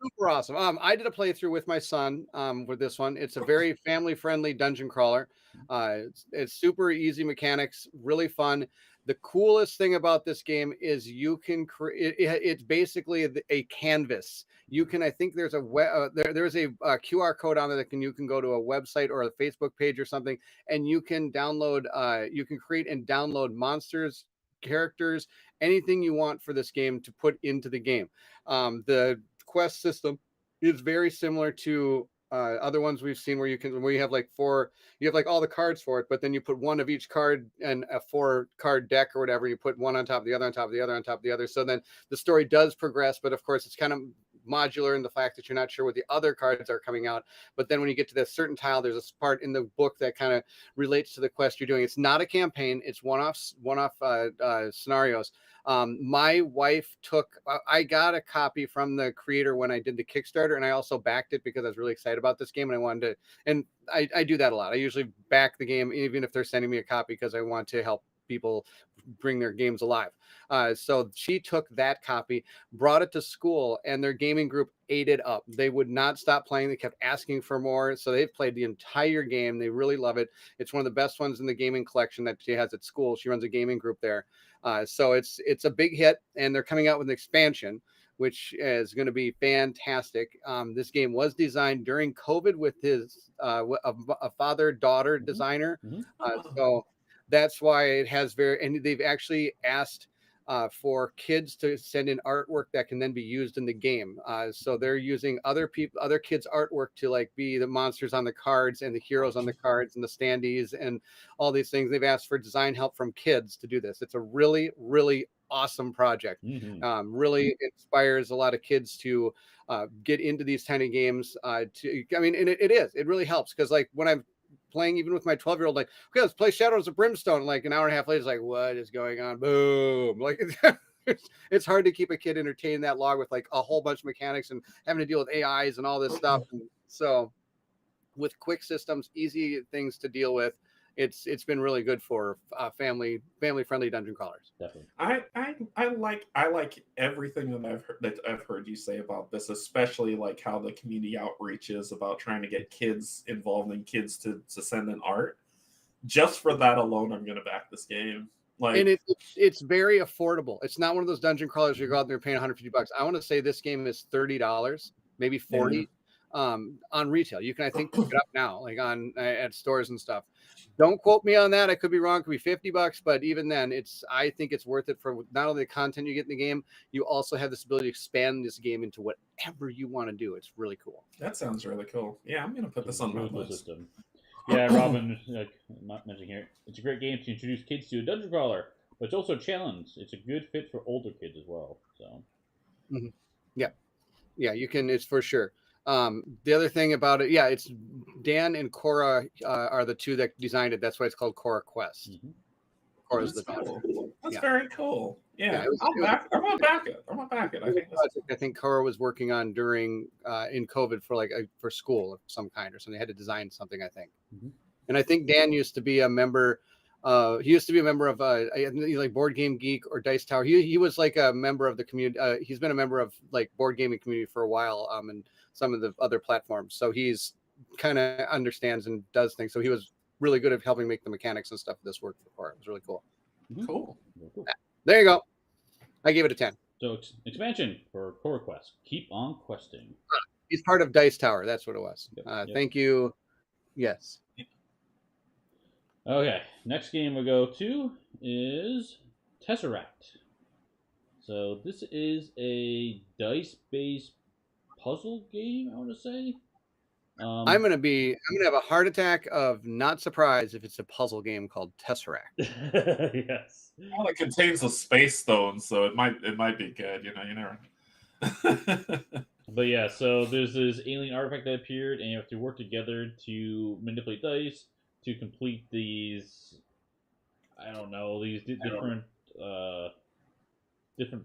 S2: Super awesome. I did a playthrough with my son with this one. It's a very family-friendly dungeon crawler. It's super easy mechanics, really fun. The coolest thing about this game is you can create. It's basically a canvas. You can. I think there's there's a QR code on there that you can go to a website or a Facebook page or something, and you can download. You can create and download monsters, characters, anything you want for this game to put into the game. The quest system is very similar to other ones we've seen where you have like 4, you have like all the cards for it, but then you put one of each card and a 4-card deck or whatever. You put one on top of the other, on top of the other, on top of the other. So then the story does progress, but of course it's kind of modular in the fact that you're not sure what the other cards are coming out. But then when you get to this certain tile, there's a part in the book that kind of relates to the quest you're doing. It's not a campaign. It's one-off scenarios. My wife I got a copy from the creator when I did the Kickstarter, and I also backed it because I was really excited about this game and I wanted to, and I do that a lot. I usually back the game, even if they're sending me a copy, because I want to help people bring their games alive. So she took that copy, brought it to school, and their gaming group ate it up. They would not stop playing. They kept asking for more. So they've played the entire game. They really love it. It's one of the best ones in the gaming collection that she has at school. She runs a gaming group there. So it's a big hit, and they're coming out with an expansion, which is going to be fantastic. This game was designed during COVID with a father-daughter designer. So that's why it has and they've actually asked for kids to send in artwork that can then be used in the game. So they're using other kids' artwork to like be the monsters on the cards and the heroes on the cards and the standees and all these things. They've asked for design help from kids to do this. It's a really, really awesome project. Really inspires a lot of kids to get into these tiny games. It really helps because like when I'm playing even with my 12-year-old, like, okay, let's play Shadows of Brimstone. Like an hour and a half later, it's like, what is going on? Boom. Like it's hard to keep a kid entertained that long with like a whole bunch of mechanics and having to deal with AIs and all this stuff. And so with quick systems, easy things to deal with, it's been really good for family friendly dungeon crawlers.
S1: Definitely.
S3: I like everything that I've heard you say about this, especially like how the community outreach is about trying to get kids involved and kids to send in art. Just for that alone, I'm gonna back this game. Like,
S2: and it's very affordable. It's not one of those dungeon crawlers you go out there paying $150. I want to say this game is $30, maybe $40 on retail. You can, I think, pick it up now, like at stores and stuff. Don't quote me on that. I could be wrong. It could be $50, but even then, I think it's worth it for not only the content you get in the game, you also have this ability to expand this game into whatever you want to do. It's really cool.
S3: That sounds really cool. Yeah, I'm gonna put this on my list.
S1: System. Yeah, Robin, not mentioning here, it's a great game to introduce kids to a dungeon crawler, but it's also a challenge. It's a good fit for older kids as well. So,
S2: yeah, you can. It's for sure. The other thing about it, it's Dan and Cora are the two that designed it. That's why it's called Cora Quest. Cora's the daughter.
S3: That's very cool. Yeah, I'm gonna back it.
S2: I think Cora was working on during in COVID for school of some kind or something. They had to design something, I think. And I think Dan used to be a member. He used to be a member of like Board Game Geek or Dice Tower. He was like a member of the community. He's been a member of like board gaming community for a while. And some of the other platforms. So he's kind of understands and does things. So he was really good at helping make the mechanics and stuff of this work for Cora. It was really cool.
S3: Cool.
S2: There you go. I gave it a 10.
S1: So expansion for Cora Quest. Keep on questing.
S2: He's part of Dice Tower. That's what it was.
S1: Yep.
S2: Thank you. Yes.
S1: Okay. Next game we'll go to is Tesseract. So this is a dice-based puzzle game, I want to say.
S2: I'm gonna have a heart attack of not surprised if it's a puzzle game called Tesseract.
S1: Yes.
S3: Well, it contains a space stone, so it might be good. You never.
S1: But yeah, so there's this alien artifact that appeared, and you have to work together to manipulate dice to complete these. I don't know, these different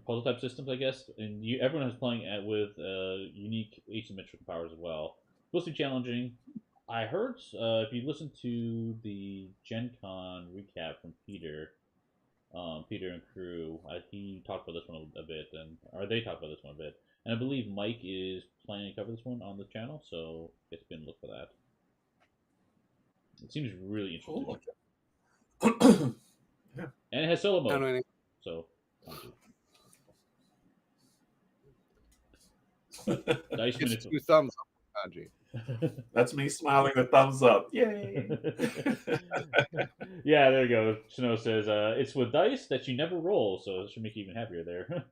S1: puzzle type systems, I guess, and everyone is playing with unique asymmetric powers as well. Supposed to be challenging. I heard if you listen to the Gen Con recap from Peter and crew, he talked about this one a bit, they talked about this one a bit, and I believe Mike is planning to cover this one on the channel, so it's been look for that. It seems really interesting.
S3: Cool.
S1: Yeah. And it has solo mode, so. Dice minutes.
S2: 2 thumbs up, Canje.
S3: That's me smiling the thumbs up. Yay!
S1: Yeah, there you go. Snow says it's with dice that you never roll, so it should make you even happier there.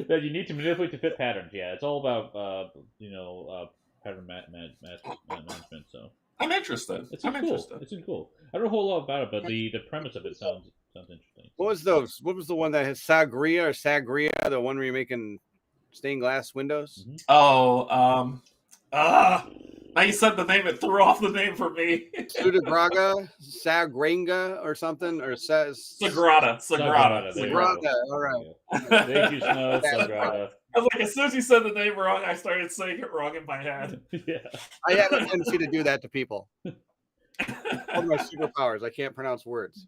S1: That you need to manipulate to fit patterns. Yeah, it's all about pattern management. So
S3: I'm interested.
S1: It's cool. I don't know a whole lot about it, but the premise of it sounds Sounds interesting.
S2: What was those? What was the one that has Sagria, the one where you're making stained glass windows?
S1: Mm-hmm.
S3: Oh, now you said the name, it threw off the name for me.
S2: Sudagraga, Sagrenga, or something, or
S3: Sagrada.
S1: There you go.
S2: Sagrada. All right.
S1: Thank you, Snow. Sagrada.
S3: I was like, as soon as you said the name wrong, I started saying it wrong in my head.
S1: Yeah.
S2: I have a tendency to do that to people. One of my superpowers. I can't pronounce words.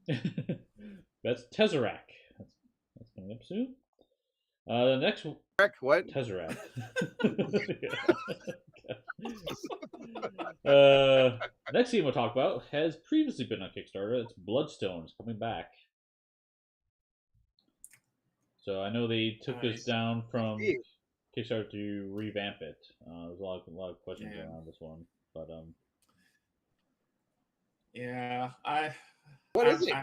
S1: That's Tesseract. That's coming up soon. The next
S2: What?
S1: Tesseract. Next game we'll talk about has previously been on Kickstarter. It's Bloodstone. It's coming back. So I know they took this down from Kickstarter to revamp it. There's a lot of questions around this one, but
S3: yeah,
S2: What is it?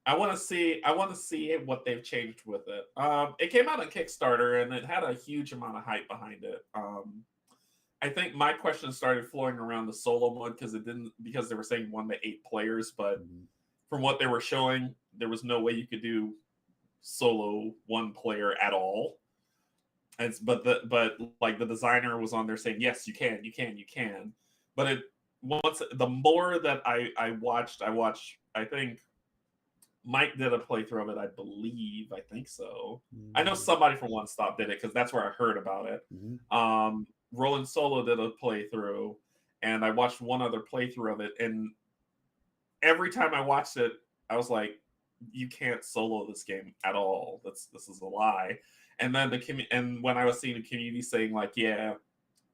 S3: I want to see what they've changed with it. It came out on Kickstarter and it had a huge amount of hype behind it. I think my question started flowing around the solo mode because they were saying 1 to 8 players, but from what they were showing, there was no way you could do solo 1 player at all. But the designer was on there saying, yes, you can. But the more that I watched, I think Mike did a playthrough of it, I think so. I know somebody from One Stop did it because that's where I heard about it. Roland Solo did a playthrough, and I watched one other playthrough of it, and every time I watched it, I was like, you can't solo this game at all. This is a lie. And then when I was seeing the community saying like, yeah,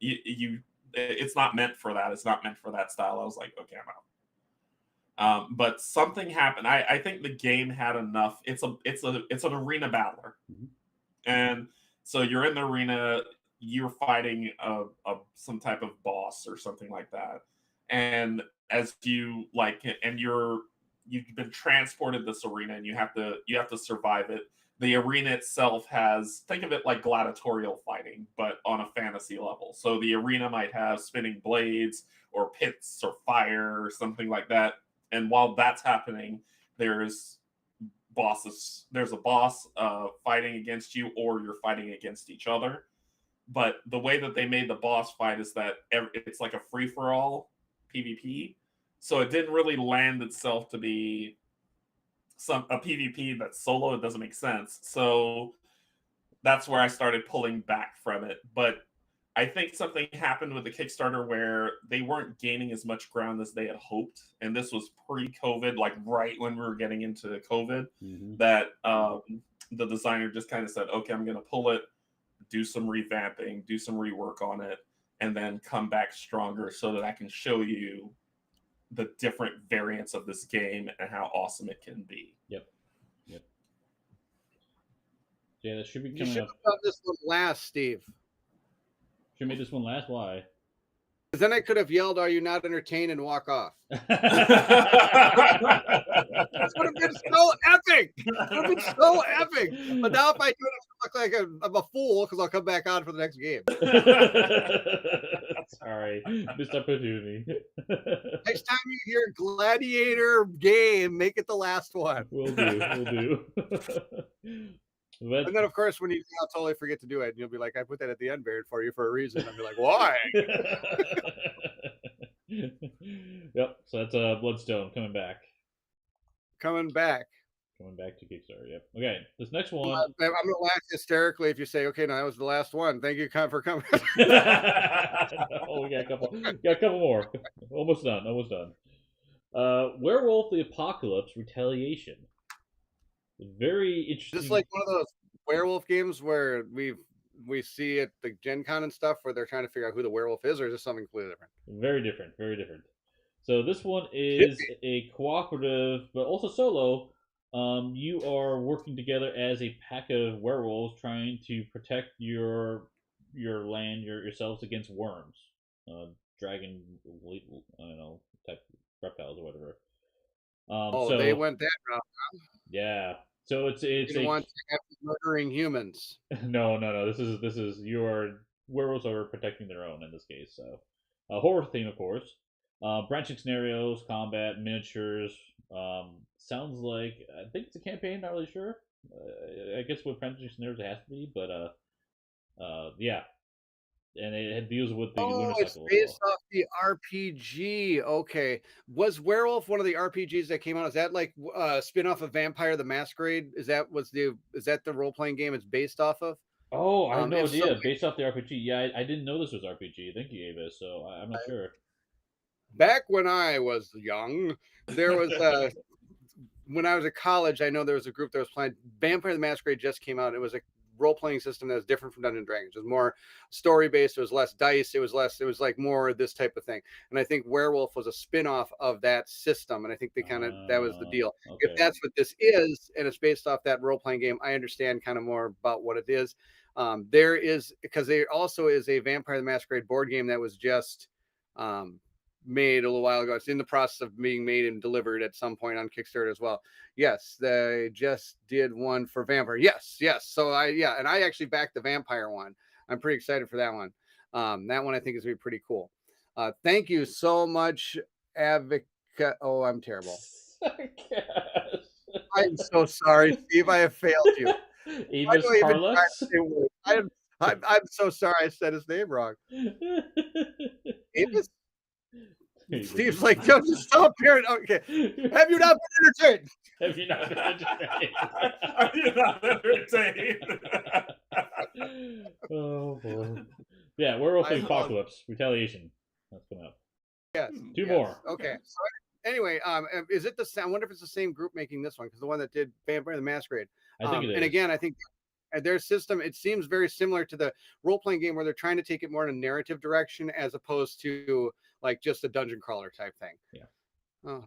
S3: it's not meant for that. It's not meant for that style. I was like, okay, I'm out. But something happened. I think the game had enough. It's an arena battler, and so you're in the arena. You're fighting some type of boss or something like that, and as you've been transported this arena, and you have to survive it. The arena itself think of it like gladiatorial fighting, but on a fantasy level. So the arena might have spinning blades or pits or fire or something like that. And while that's happening, there's a boss fighting against you, or you're fighting against each other. But the way that they made the boss fight is that it's like a free-for-all PvP. So it didn't really land itself to be a PvP that's solo. It doesn't make sense. So that's where I started pulling back from it. But I think something happened with the Kickstarter where they weren't gaining as much ground as they had hoped. And this was pre-COVID, like right when we were getting into COVID, that the designer just kind of said, okay, I'm going to pull it, do some revamping, do some rework on it, and then come back stronger so that I can show you the different variants of this game and how awesome it can be.
S1: Yep. Yeah, that should be
S2: You
S1: coming
S2: should
S1: up.
S2: have done this one last, Steve.
S1: Should make this one last. Why?
S2: Because then I could have yelled, "Are you not entertained?" and walk off. This would have been so epic. It would have been so epic. But now if I do it, I look like I'm a fool because I'll come back on for the next game.
S1: Sorry, missed opportunity.
S2: Next time you hear Gladiator game, make it the last one.
S1: We'll do.
S2: And then, of course, when I'll totally forget to do it, and you'll be like, "I put that at the end, Bairnt, for you for a reason." I'll be like, "Why?"
S1: Yep. So that's Bloodstone coming back.
S2: Coming back
S1: to Kickstarter. Yep. Okay. This next one.
S2: I'm gonna laugh hysterically if you say, "Okay, no, that was the last one. Thank you, Kaan, for coming."
S1: Oh, we got a couple more. Almost done. Werewolf: The Apocalypse Retaliation. Very interesting.
S2: Just like one of those werewolf games where we see at the Gen Con and stuff where they're trying to figure out who the werewolf is, or is this something completely different?
S1: Very different. So this one is a cooperative, but also solo. You are working together as a pack of werewolves trying to protect your land, yourselves against worms, dragon, I don't know, type reptiles or whatever. So
S2: they went that route.
S1: Yeah. So it's
S2: you want to have murdering humans.
S1: No. This is your werewolves are protecting their own in this case. So horror theme, of course. Branching scenarios, combat, miniatures, Sounds like I think it's a campaign. Not really sure. I guess with Fantasy Scenarios it has to be, but yeah, and it deals with the
S2: Oh,
S1: lunar
S2: it's
S1: cycle as
S2: based
S1: well.
S2: off the RPG. Okay. Was Werewolf one of the RPGs that came out? Is that like a spin-off of Vampire the Masquerade? Is that the role-playing game it's based off of?
S1: Oh, I have no
S2: If so,
S1: idea. Based off the RPG, yeah, I didn't know this was RPG. Thank you, Ava. So I'm not sure.
S2: back when I was young, there was when I was at college, I know there was a group that was playing Vampire the Masquerade just came out. It was a role-playing system that was different from Dungeons and Dragons. It was more story-based, it was less dice, it was like more this type of thing. And I think Werewolf was a spin-off of that system. And I think they that was the deal. If
S1: Okay.
S2: that's what this is, and it's based off that role-playing game, I understand kind of more about what it is. There is, because there also is a Vampire the Masquerade board game that was just made a little while ago. It's in the process of being made and delivered at some point on Kickstarter as well. Yes, they just did one for Vampire. Yes. So and I actually backed the Vampire one. I'm pretty excited for that one. That one I think is gonna be pretty cool. Thank you so much, Avica. Oh, I'm terrible. I'm so sorry, Steve. I have failed you.
S1: Avis Carlos.
S2: I'm so sorry I said his name wrong. Avis? Steve's like, don't just stop here. Okay. Have you not been entertained?
S1: Have you not been entertained?
S3: Are you not entertained?
S1: Oh boy. Yeah, Werewolf Apocalypse Retaliation. That's coming up.
S2: Yes.
S1: Two more.
S2: Okay. So anyway, is it I wonder if it's the same group making this one, because the one that did Vampire the Masquerade.
S1: I think it is.
S2: And again, I think their system, it seems very similar to the role-playing game where they're trying to take it more in a narrative direction as opposed to like just a dungeon crawler type thing.
S1: Yeah.
S2: Oh.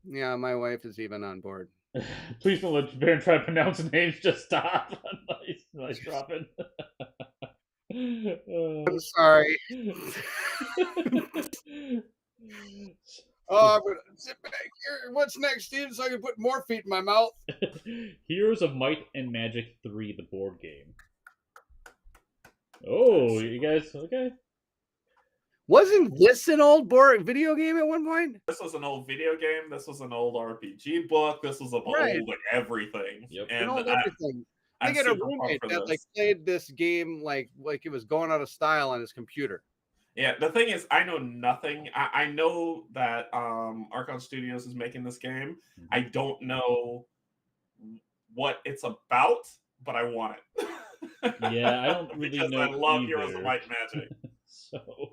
S2: Yeah, my wife is even on board.
S1: Please don't let Bairnt try to pronounce names. Just stop. nice dropping.
S2: I'm sorry. Oh, I'm gonna sit back here. What's next, Steve? So I can put more feet in my mouth.
S1: Heroes of Might and Magic 3, the board game. Oh, you guys okay?
S2: Wasn't this an old board video game at one point?
S3: This was an old video game. This was an old RPG book. This was an old everything.
S1: Yep.
S3: And
S2: old everything. I got a roommate that like played this game like it was going out of style on his computer.
S3: Yeah, the thing is, I know nothing. I know that Archon Studios is making this game.
S1: Mm-hmm.
S3: I don't know what it's about, but I want it.
S1: Yeah, I don't really know.
S3: I love
S1: either.
S3: Heroes of Might and Magic.
S1: So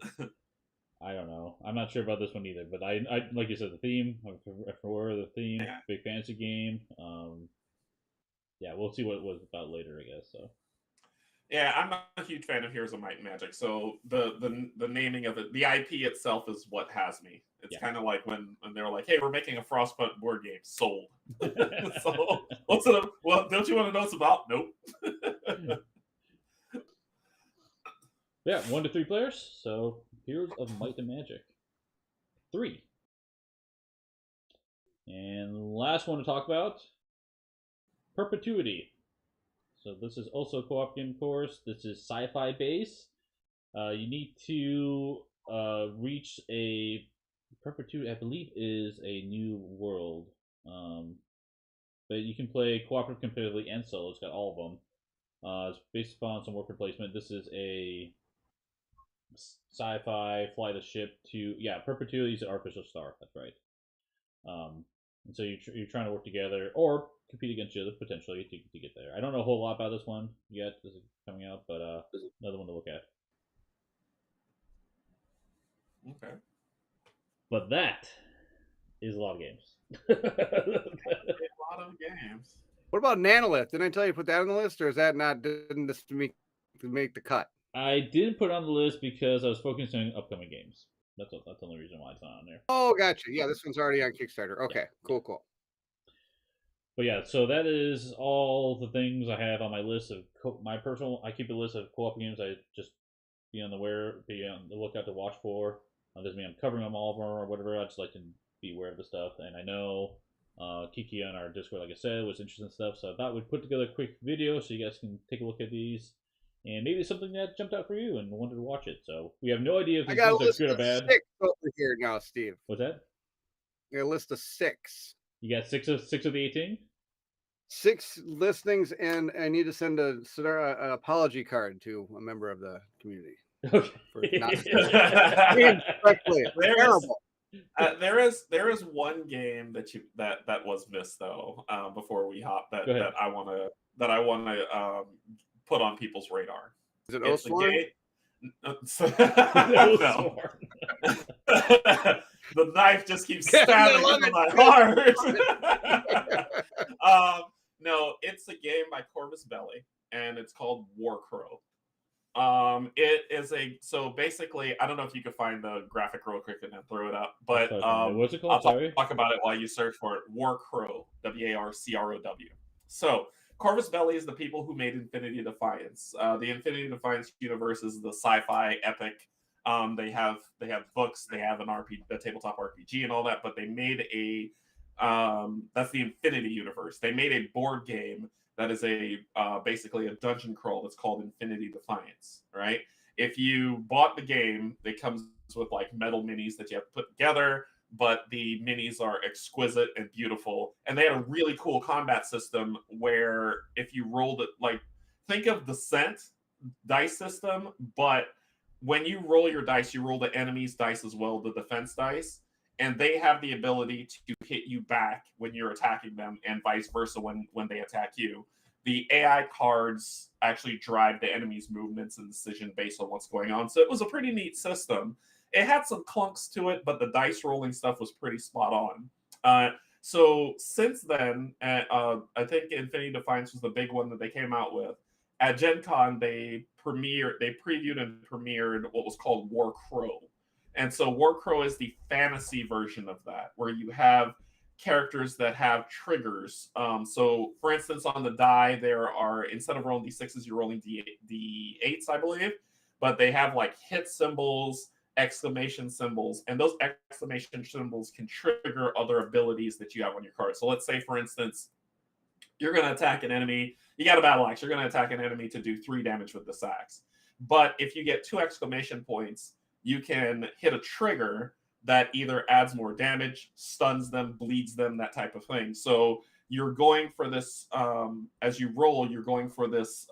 S1: I don't know. I'm not sure about this one either. But I like you said, the theme. For the theme,
S3: Yeah.
S1: big fantasy game. Yeah, we'll see what it was about later, I guess. So.
S3: Yeah, I'm not a huge fan of Heroes of Might and Magic, so the naming of it, the IP itself is what has me. It's kind of like when they were like, "Hey, we're making a Frostbite board game." Sold. So what's it? Well, don't you want to know what's about? Nope.
S1: Yeah, 1 to 3 players. So Heroes of Might and Magic 3. And last one to talk about, Perpetuity. So this is also a co-op game, of course. This is sci-fi based. You need to reach a Perpetuity, I believe, is a new world. But you can play cooperative, competitively, and solo. It's got all of them. It's based upon some worker placement. This is a sci-fi, fly the ship to Perpetuity is an artificial star. That's right. And so you're trying to work together or compete against each other potentially to get there. I don't know a whole lot about this one yet. This is coming out, but another one to look at.
S3: Okay.
S1: But that is a lot of games.
S3: A lot of games.
S2: What about Nanolith? Didn't I tell you to put that on the list, or is that not didn't this make the cut?
S1: I didn't put it on the list because I was focusing on upcoming games. That's the only reason why it's not on there.
S2: Oh, gotcha. Yeah, this one's already on Kickstarter. Okay, cool.
S1: But yeah, so that is all the things I have on my list of my personal. I keep a list of co-op games. I just be on the lookout to watch for. Doesn't mean I'm covering them all of them or whatever. I just like to be aware of the stuff. And I know Kiki on our Discord, like I said, was interested in stuff. So I thought we'd put together a quick video so you guys can take a look at these. And maybe something that jumped out for you and wanted to watch it. So we have no idea if these things are good or bad.
S2: Over here now, Steve.
S1: What's that?
S2: a list of 6.
S1: You got six of the 18.
S2: 6 listings, and I need to send an apology card to a member of the community
S1: Okay.
S2: for not named correctly. Terrible.
S3: There is one game that was missed though. Before we hop, that I want to put on people's radar.
S2: Is it Oathsworn?
S3: No. The knife just keeps stabbing into my heart. No, it's a game by Corvus Belli, and it's called Warcrow. It is so basically, I don't know if you can find the graphic real quick and then throw it up, but
S1: what's it called?
S3: I'll talk about it while you search for it. Warcrow, Warcrow. So Corvus Belli is the people who made Infinity Defiance. The Infinity Defiance universe is the sci-fi epic. They have books, they have a tabletop RPG and all that, but they made that's the Infinity universe. They made a board game that is basically a dungeon crawl that's called Infinity Defiance, right? If you bought the game, it comes with like metal minis that you have to put together, but the minis are exquisite and beautiful. And they had a really cool combat system where if you rolled it, like, think of the Descent dice system, but when you roll your dice, you roll the enemy's dice as well, the defense dice. And they have the ability to hit you back when you're attacking them, and vice versa when they attack you. The AI cards actually drive the enemy's movements and decision based on what's going on. So it was a pretty neat system. It had some clunks to it, but the dice rolling stuff was pretty spot on. So since then, I think Infinity Defiance was the big one that they came out with. At Gen Con, they previewed and premiered what was called Warcrow. And so Warcrow is the fantasy version of that, where you have characters that have triggers. So, for instance, on the die, there are, instead of rolling D6s, you're rolling D8s, I believe. But they have like hit symbols, exclamation symbols, and those exclamation symbols can trigger other abilities that you have on your card. So let's say, for instance, you're going to attack an enemy. You got a battle axe. You're going to attack an enemy to do 3 damage with this axe. But if you get 2 exclamation points, you can hit a trigger that either adds more damage, stuns them, bleeds them, that type of thing. So you're going for this, as you roll, you're going for this,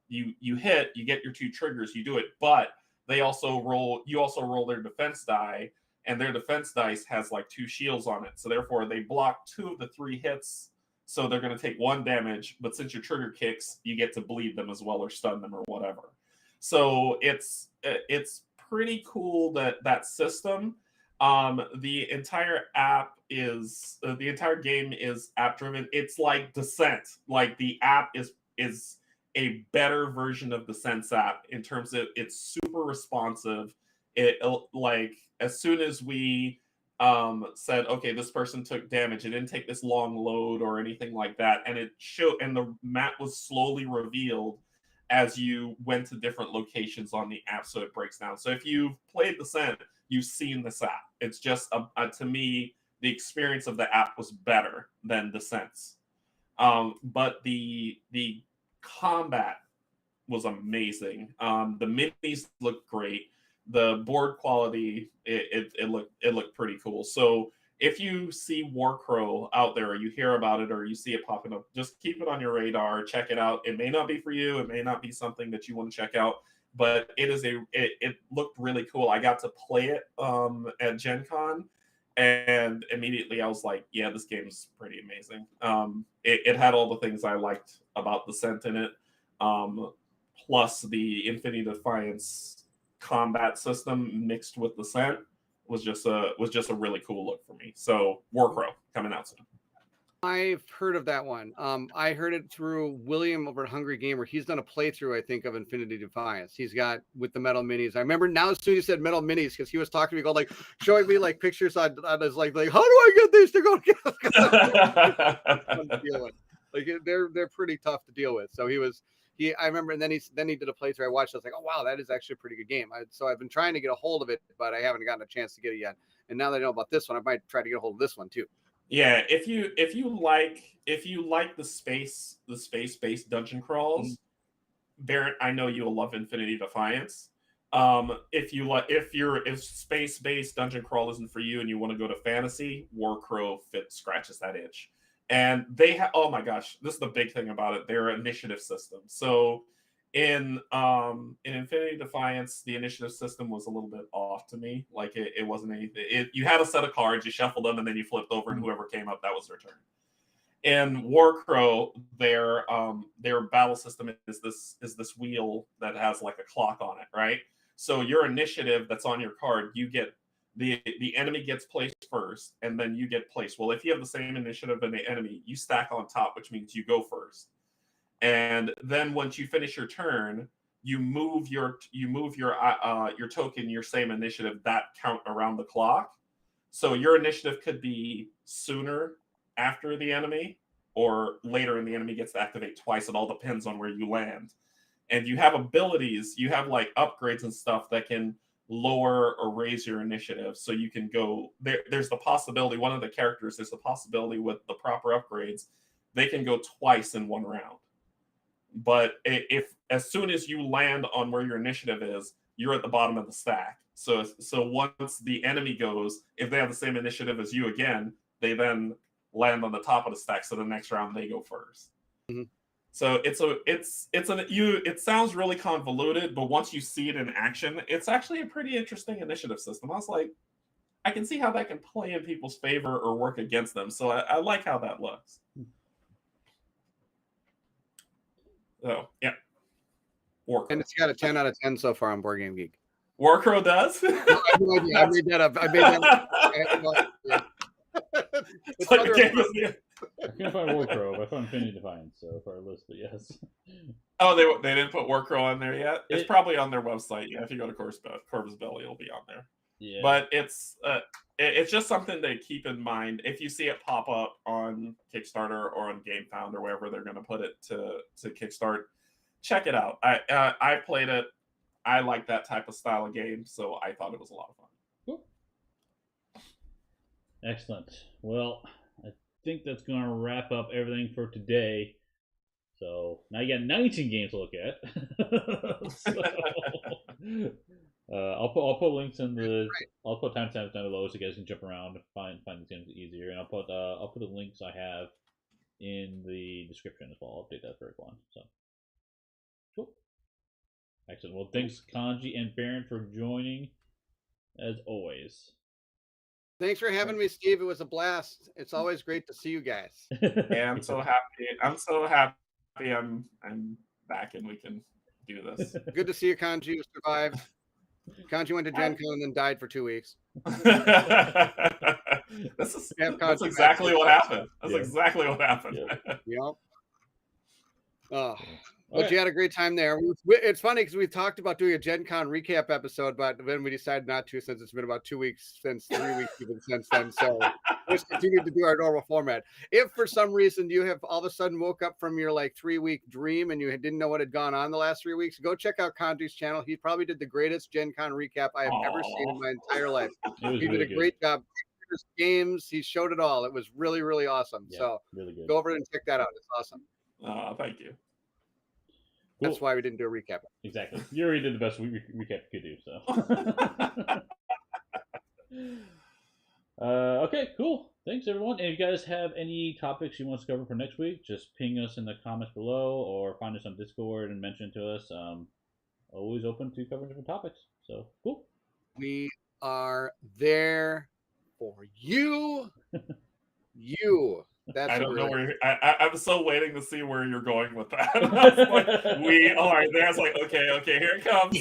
S3: you hit, you get your 2 triggers, you do it, but you also roll their defense die, and their defense dice has like 2 shields on it. So therefore they block 2 of the 3 hits, so they're going to take 1 damage, but since your trigger kicks, you get to bleed them as well or stun them or whatever. So it's pretty cool that system. The entire game is app driven. It's like Descent. Like the app is a better version of the Sense app in terms of it's super responsive. It like as soon as we said, okay, this person took damage, it didn't take this long load or anything like that, and it showed, and the map was slowly revealed as you went to different locations on the app, so it breaks down. So if you've played Descent, you've seen this app. It's just to me, the experience of the app was better than Descent's. But the combat was amazing. The minis looked great. The board quality, it looked pretty cool. So if you see Warcrow out there, or you hear about it, or you see it popping up, just keep it on your radar. Check it out. It may not be for you. It may not be something that you want to check out, but it looked really cool. I got to play it at Gen Con, and immediately I was like, yeah, this game's pretty amazing. It had all the things I liked about Descent in it, plus the Infinity Defiance combat system mixed with Descent was just a really cool look for me. So Warcrow coming out soon.
S2: I've heard of that one. I heard it through William over at Hungry Gamer. He's done a playthrough, I think, of Infinity Defiance. He's got with the metal minis. I remember now as soon as he said metal minis, because he was talking to me, going like showing me like pictures on his like how do I get these to go together? Like they're pretty tough to deal with. So I remember, and then he did a playthrough I watched. I was like, oh wow, that is actually a pretty good game. So I've been trying to get a hold of it, but I haven't gotten a chance to get it yet. And now that I know about this one, I might try to get a hold of this one too.
S3: Yeah, if you like the space-based dungeon crawls, Bairnt, I know you'll love Infinity Defiance. If space-based dungeon crawl isn't for you and you want to go to fantasy, Warcrow scratches that itch. And they have, oh my gosh, this is the big thing about it. Their initiative system. So in Infinity Defiance, the initiative system was a little bit off to me. Like it wasn't anything. You had a set of cards, you shuffled them, and then you flipped over, and whoever came up, that was their turn. In Warcrow, their battle system is this wheel that has like a clock on it, right? So your initiative that's on your card, you get the enemy gets placed first, and then you get placed. Well, if you have the same initiative as the enemy, you stack on top, which means you go first. And then once you finish your turn, you move your token, your same initiative, that count around the clock. So your initiative could be sooner after the enemy or later, and the enemy gets to activate twice. It all depends on where you land. And you have abilities, you have like upgrades and stuff that can lower or raise your initiative. So you can go there's the possibility, one of the characters, there's the possibility with the proper upgrades, they can go twice in one round. But if as soon as you land on where your initiative is, you're at the bottom of the stack. So once the enemy goes, if they have the same initiative as you again, they then land on the top of the stack. So the next round they go first.
S2: Mm-hmm.
S3: So it sounds really convoluted, but once you see it in action, it's actually a pretty interesting initiative system. I was like, I can see how that can play in people's favor or work against them. So I like how that looks. So yeah, Warcrow.
S2: And it's got a 10 out of 10 so far on Board Game Geek.
S3: Warcrow does?
S2: No, I have no idea. I made that up. I have no idea.
S3: It's like
S1: I can't find Warcrow, but I found Infinity Defiance, so for our list, but yes.
S3: Oh, they didn't put Warcrow on there yet? It's probably on their website. Yeah, if you go to Corvus Belly, it'll be on there.
S1: Yeah.
S3: But it's just something to keep in mind. If you see it pop up on Kickstarter or on GameFound or wherever they're going to put it to kickstart, check it out. I played it. I like that type of style of game, so I thought it was a lot of fun.
S1: Cool. Excellent. Well, I think that's going to wrap up everything for today. So now you got 19 games to look at. I'll put links in the. I'll put timestamps down below so you guys can jump around and find these games easier. And I'll put the links I have in the description as well. I'll update that for everyone. So cool. Excellent. Well, thanks Canje and Bairnt for joining, as always.
S2: Thanks for having me, Steve. It was a blast. It's always great to see you guys.
S3: Yeah, I'm so happy. I'm back and we can do this.
S2: Good to see you, Canje. You survived. Canje went to Gen Con and then died for 2 weeks.
S3: That's exactly what happened. That's exactly what happened.
S2: Yep. Oh. But you had a great time there. It's funny because we talked about doing a Gen Con recap episode, but then we decided not to since it's been about 2 weeks 3 weeks even since then. So we just continued to do our normal format. If for some reason you have all of a sudden woke up from your 3-week dream and you didn't know what had gone on the last 3 weeks, go check out Kanje's channel. He probably did the greatest Gen Con recap I have ever seen in my entire life. He did a great job. Games, he showed it all. It was really, really awesome.
S1: Yeah,
S2: so
S1: really good.
S2: Go over and check that out. It's awesome.
S3: Thank you.
S2: Cool. That's why we didn't do a recap.
S1: Exactly. You already did the best recap you could do, so. Okay, cool. Thanks, everyone. And if you guys have any topics you want us to cover for next week, just ping us in the comments below or find us on Discord and mention it to us. Always open to covering different topics. So, cool.
S2: We are there for you. That's
S3: I don't know where I'm so waiting to see where you're going with that. I was like, all right, there's okay, here it comes.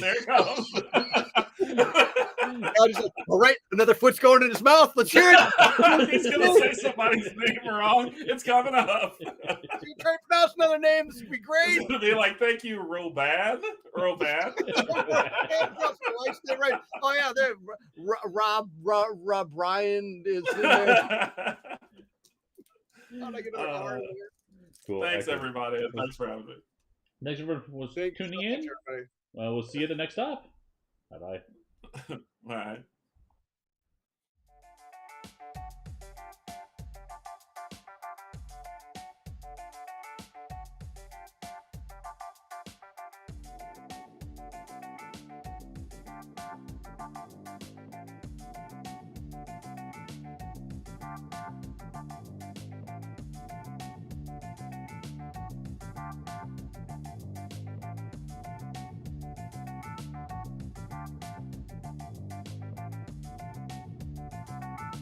S2: Just all right, another foot's going in his mouth. Let's hear it.
S3: He's gonna say somebody's name wrong. It's coming up.
S2: You try to pronounce another name. This would be great.
S3: It's gonna be like, thank you, Roban.
S2: Right. Oh yeah, there. Rob Ryan is in there. How'd I get another R in here?
S3: Cool. Thanks, everybody. Thanks for having me.
S1: Thanks, everyone, for tuning in. We'll see you at the next stop. Bye-bye.
S3: Bye.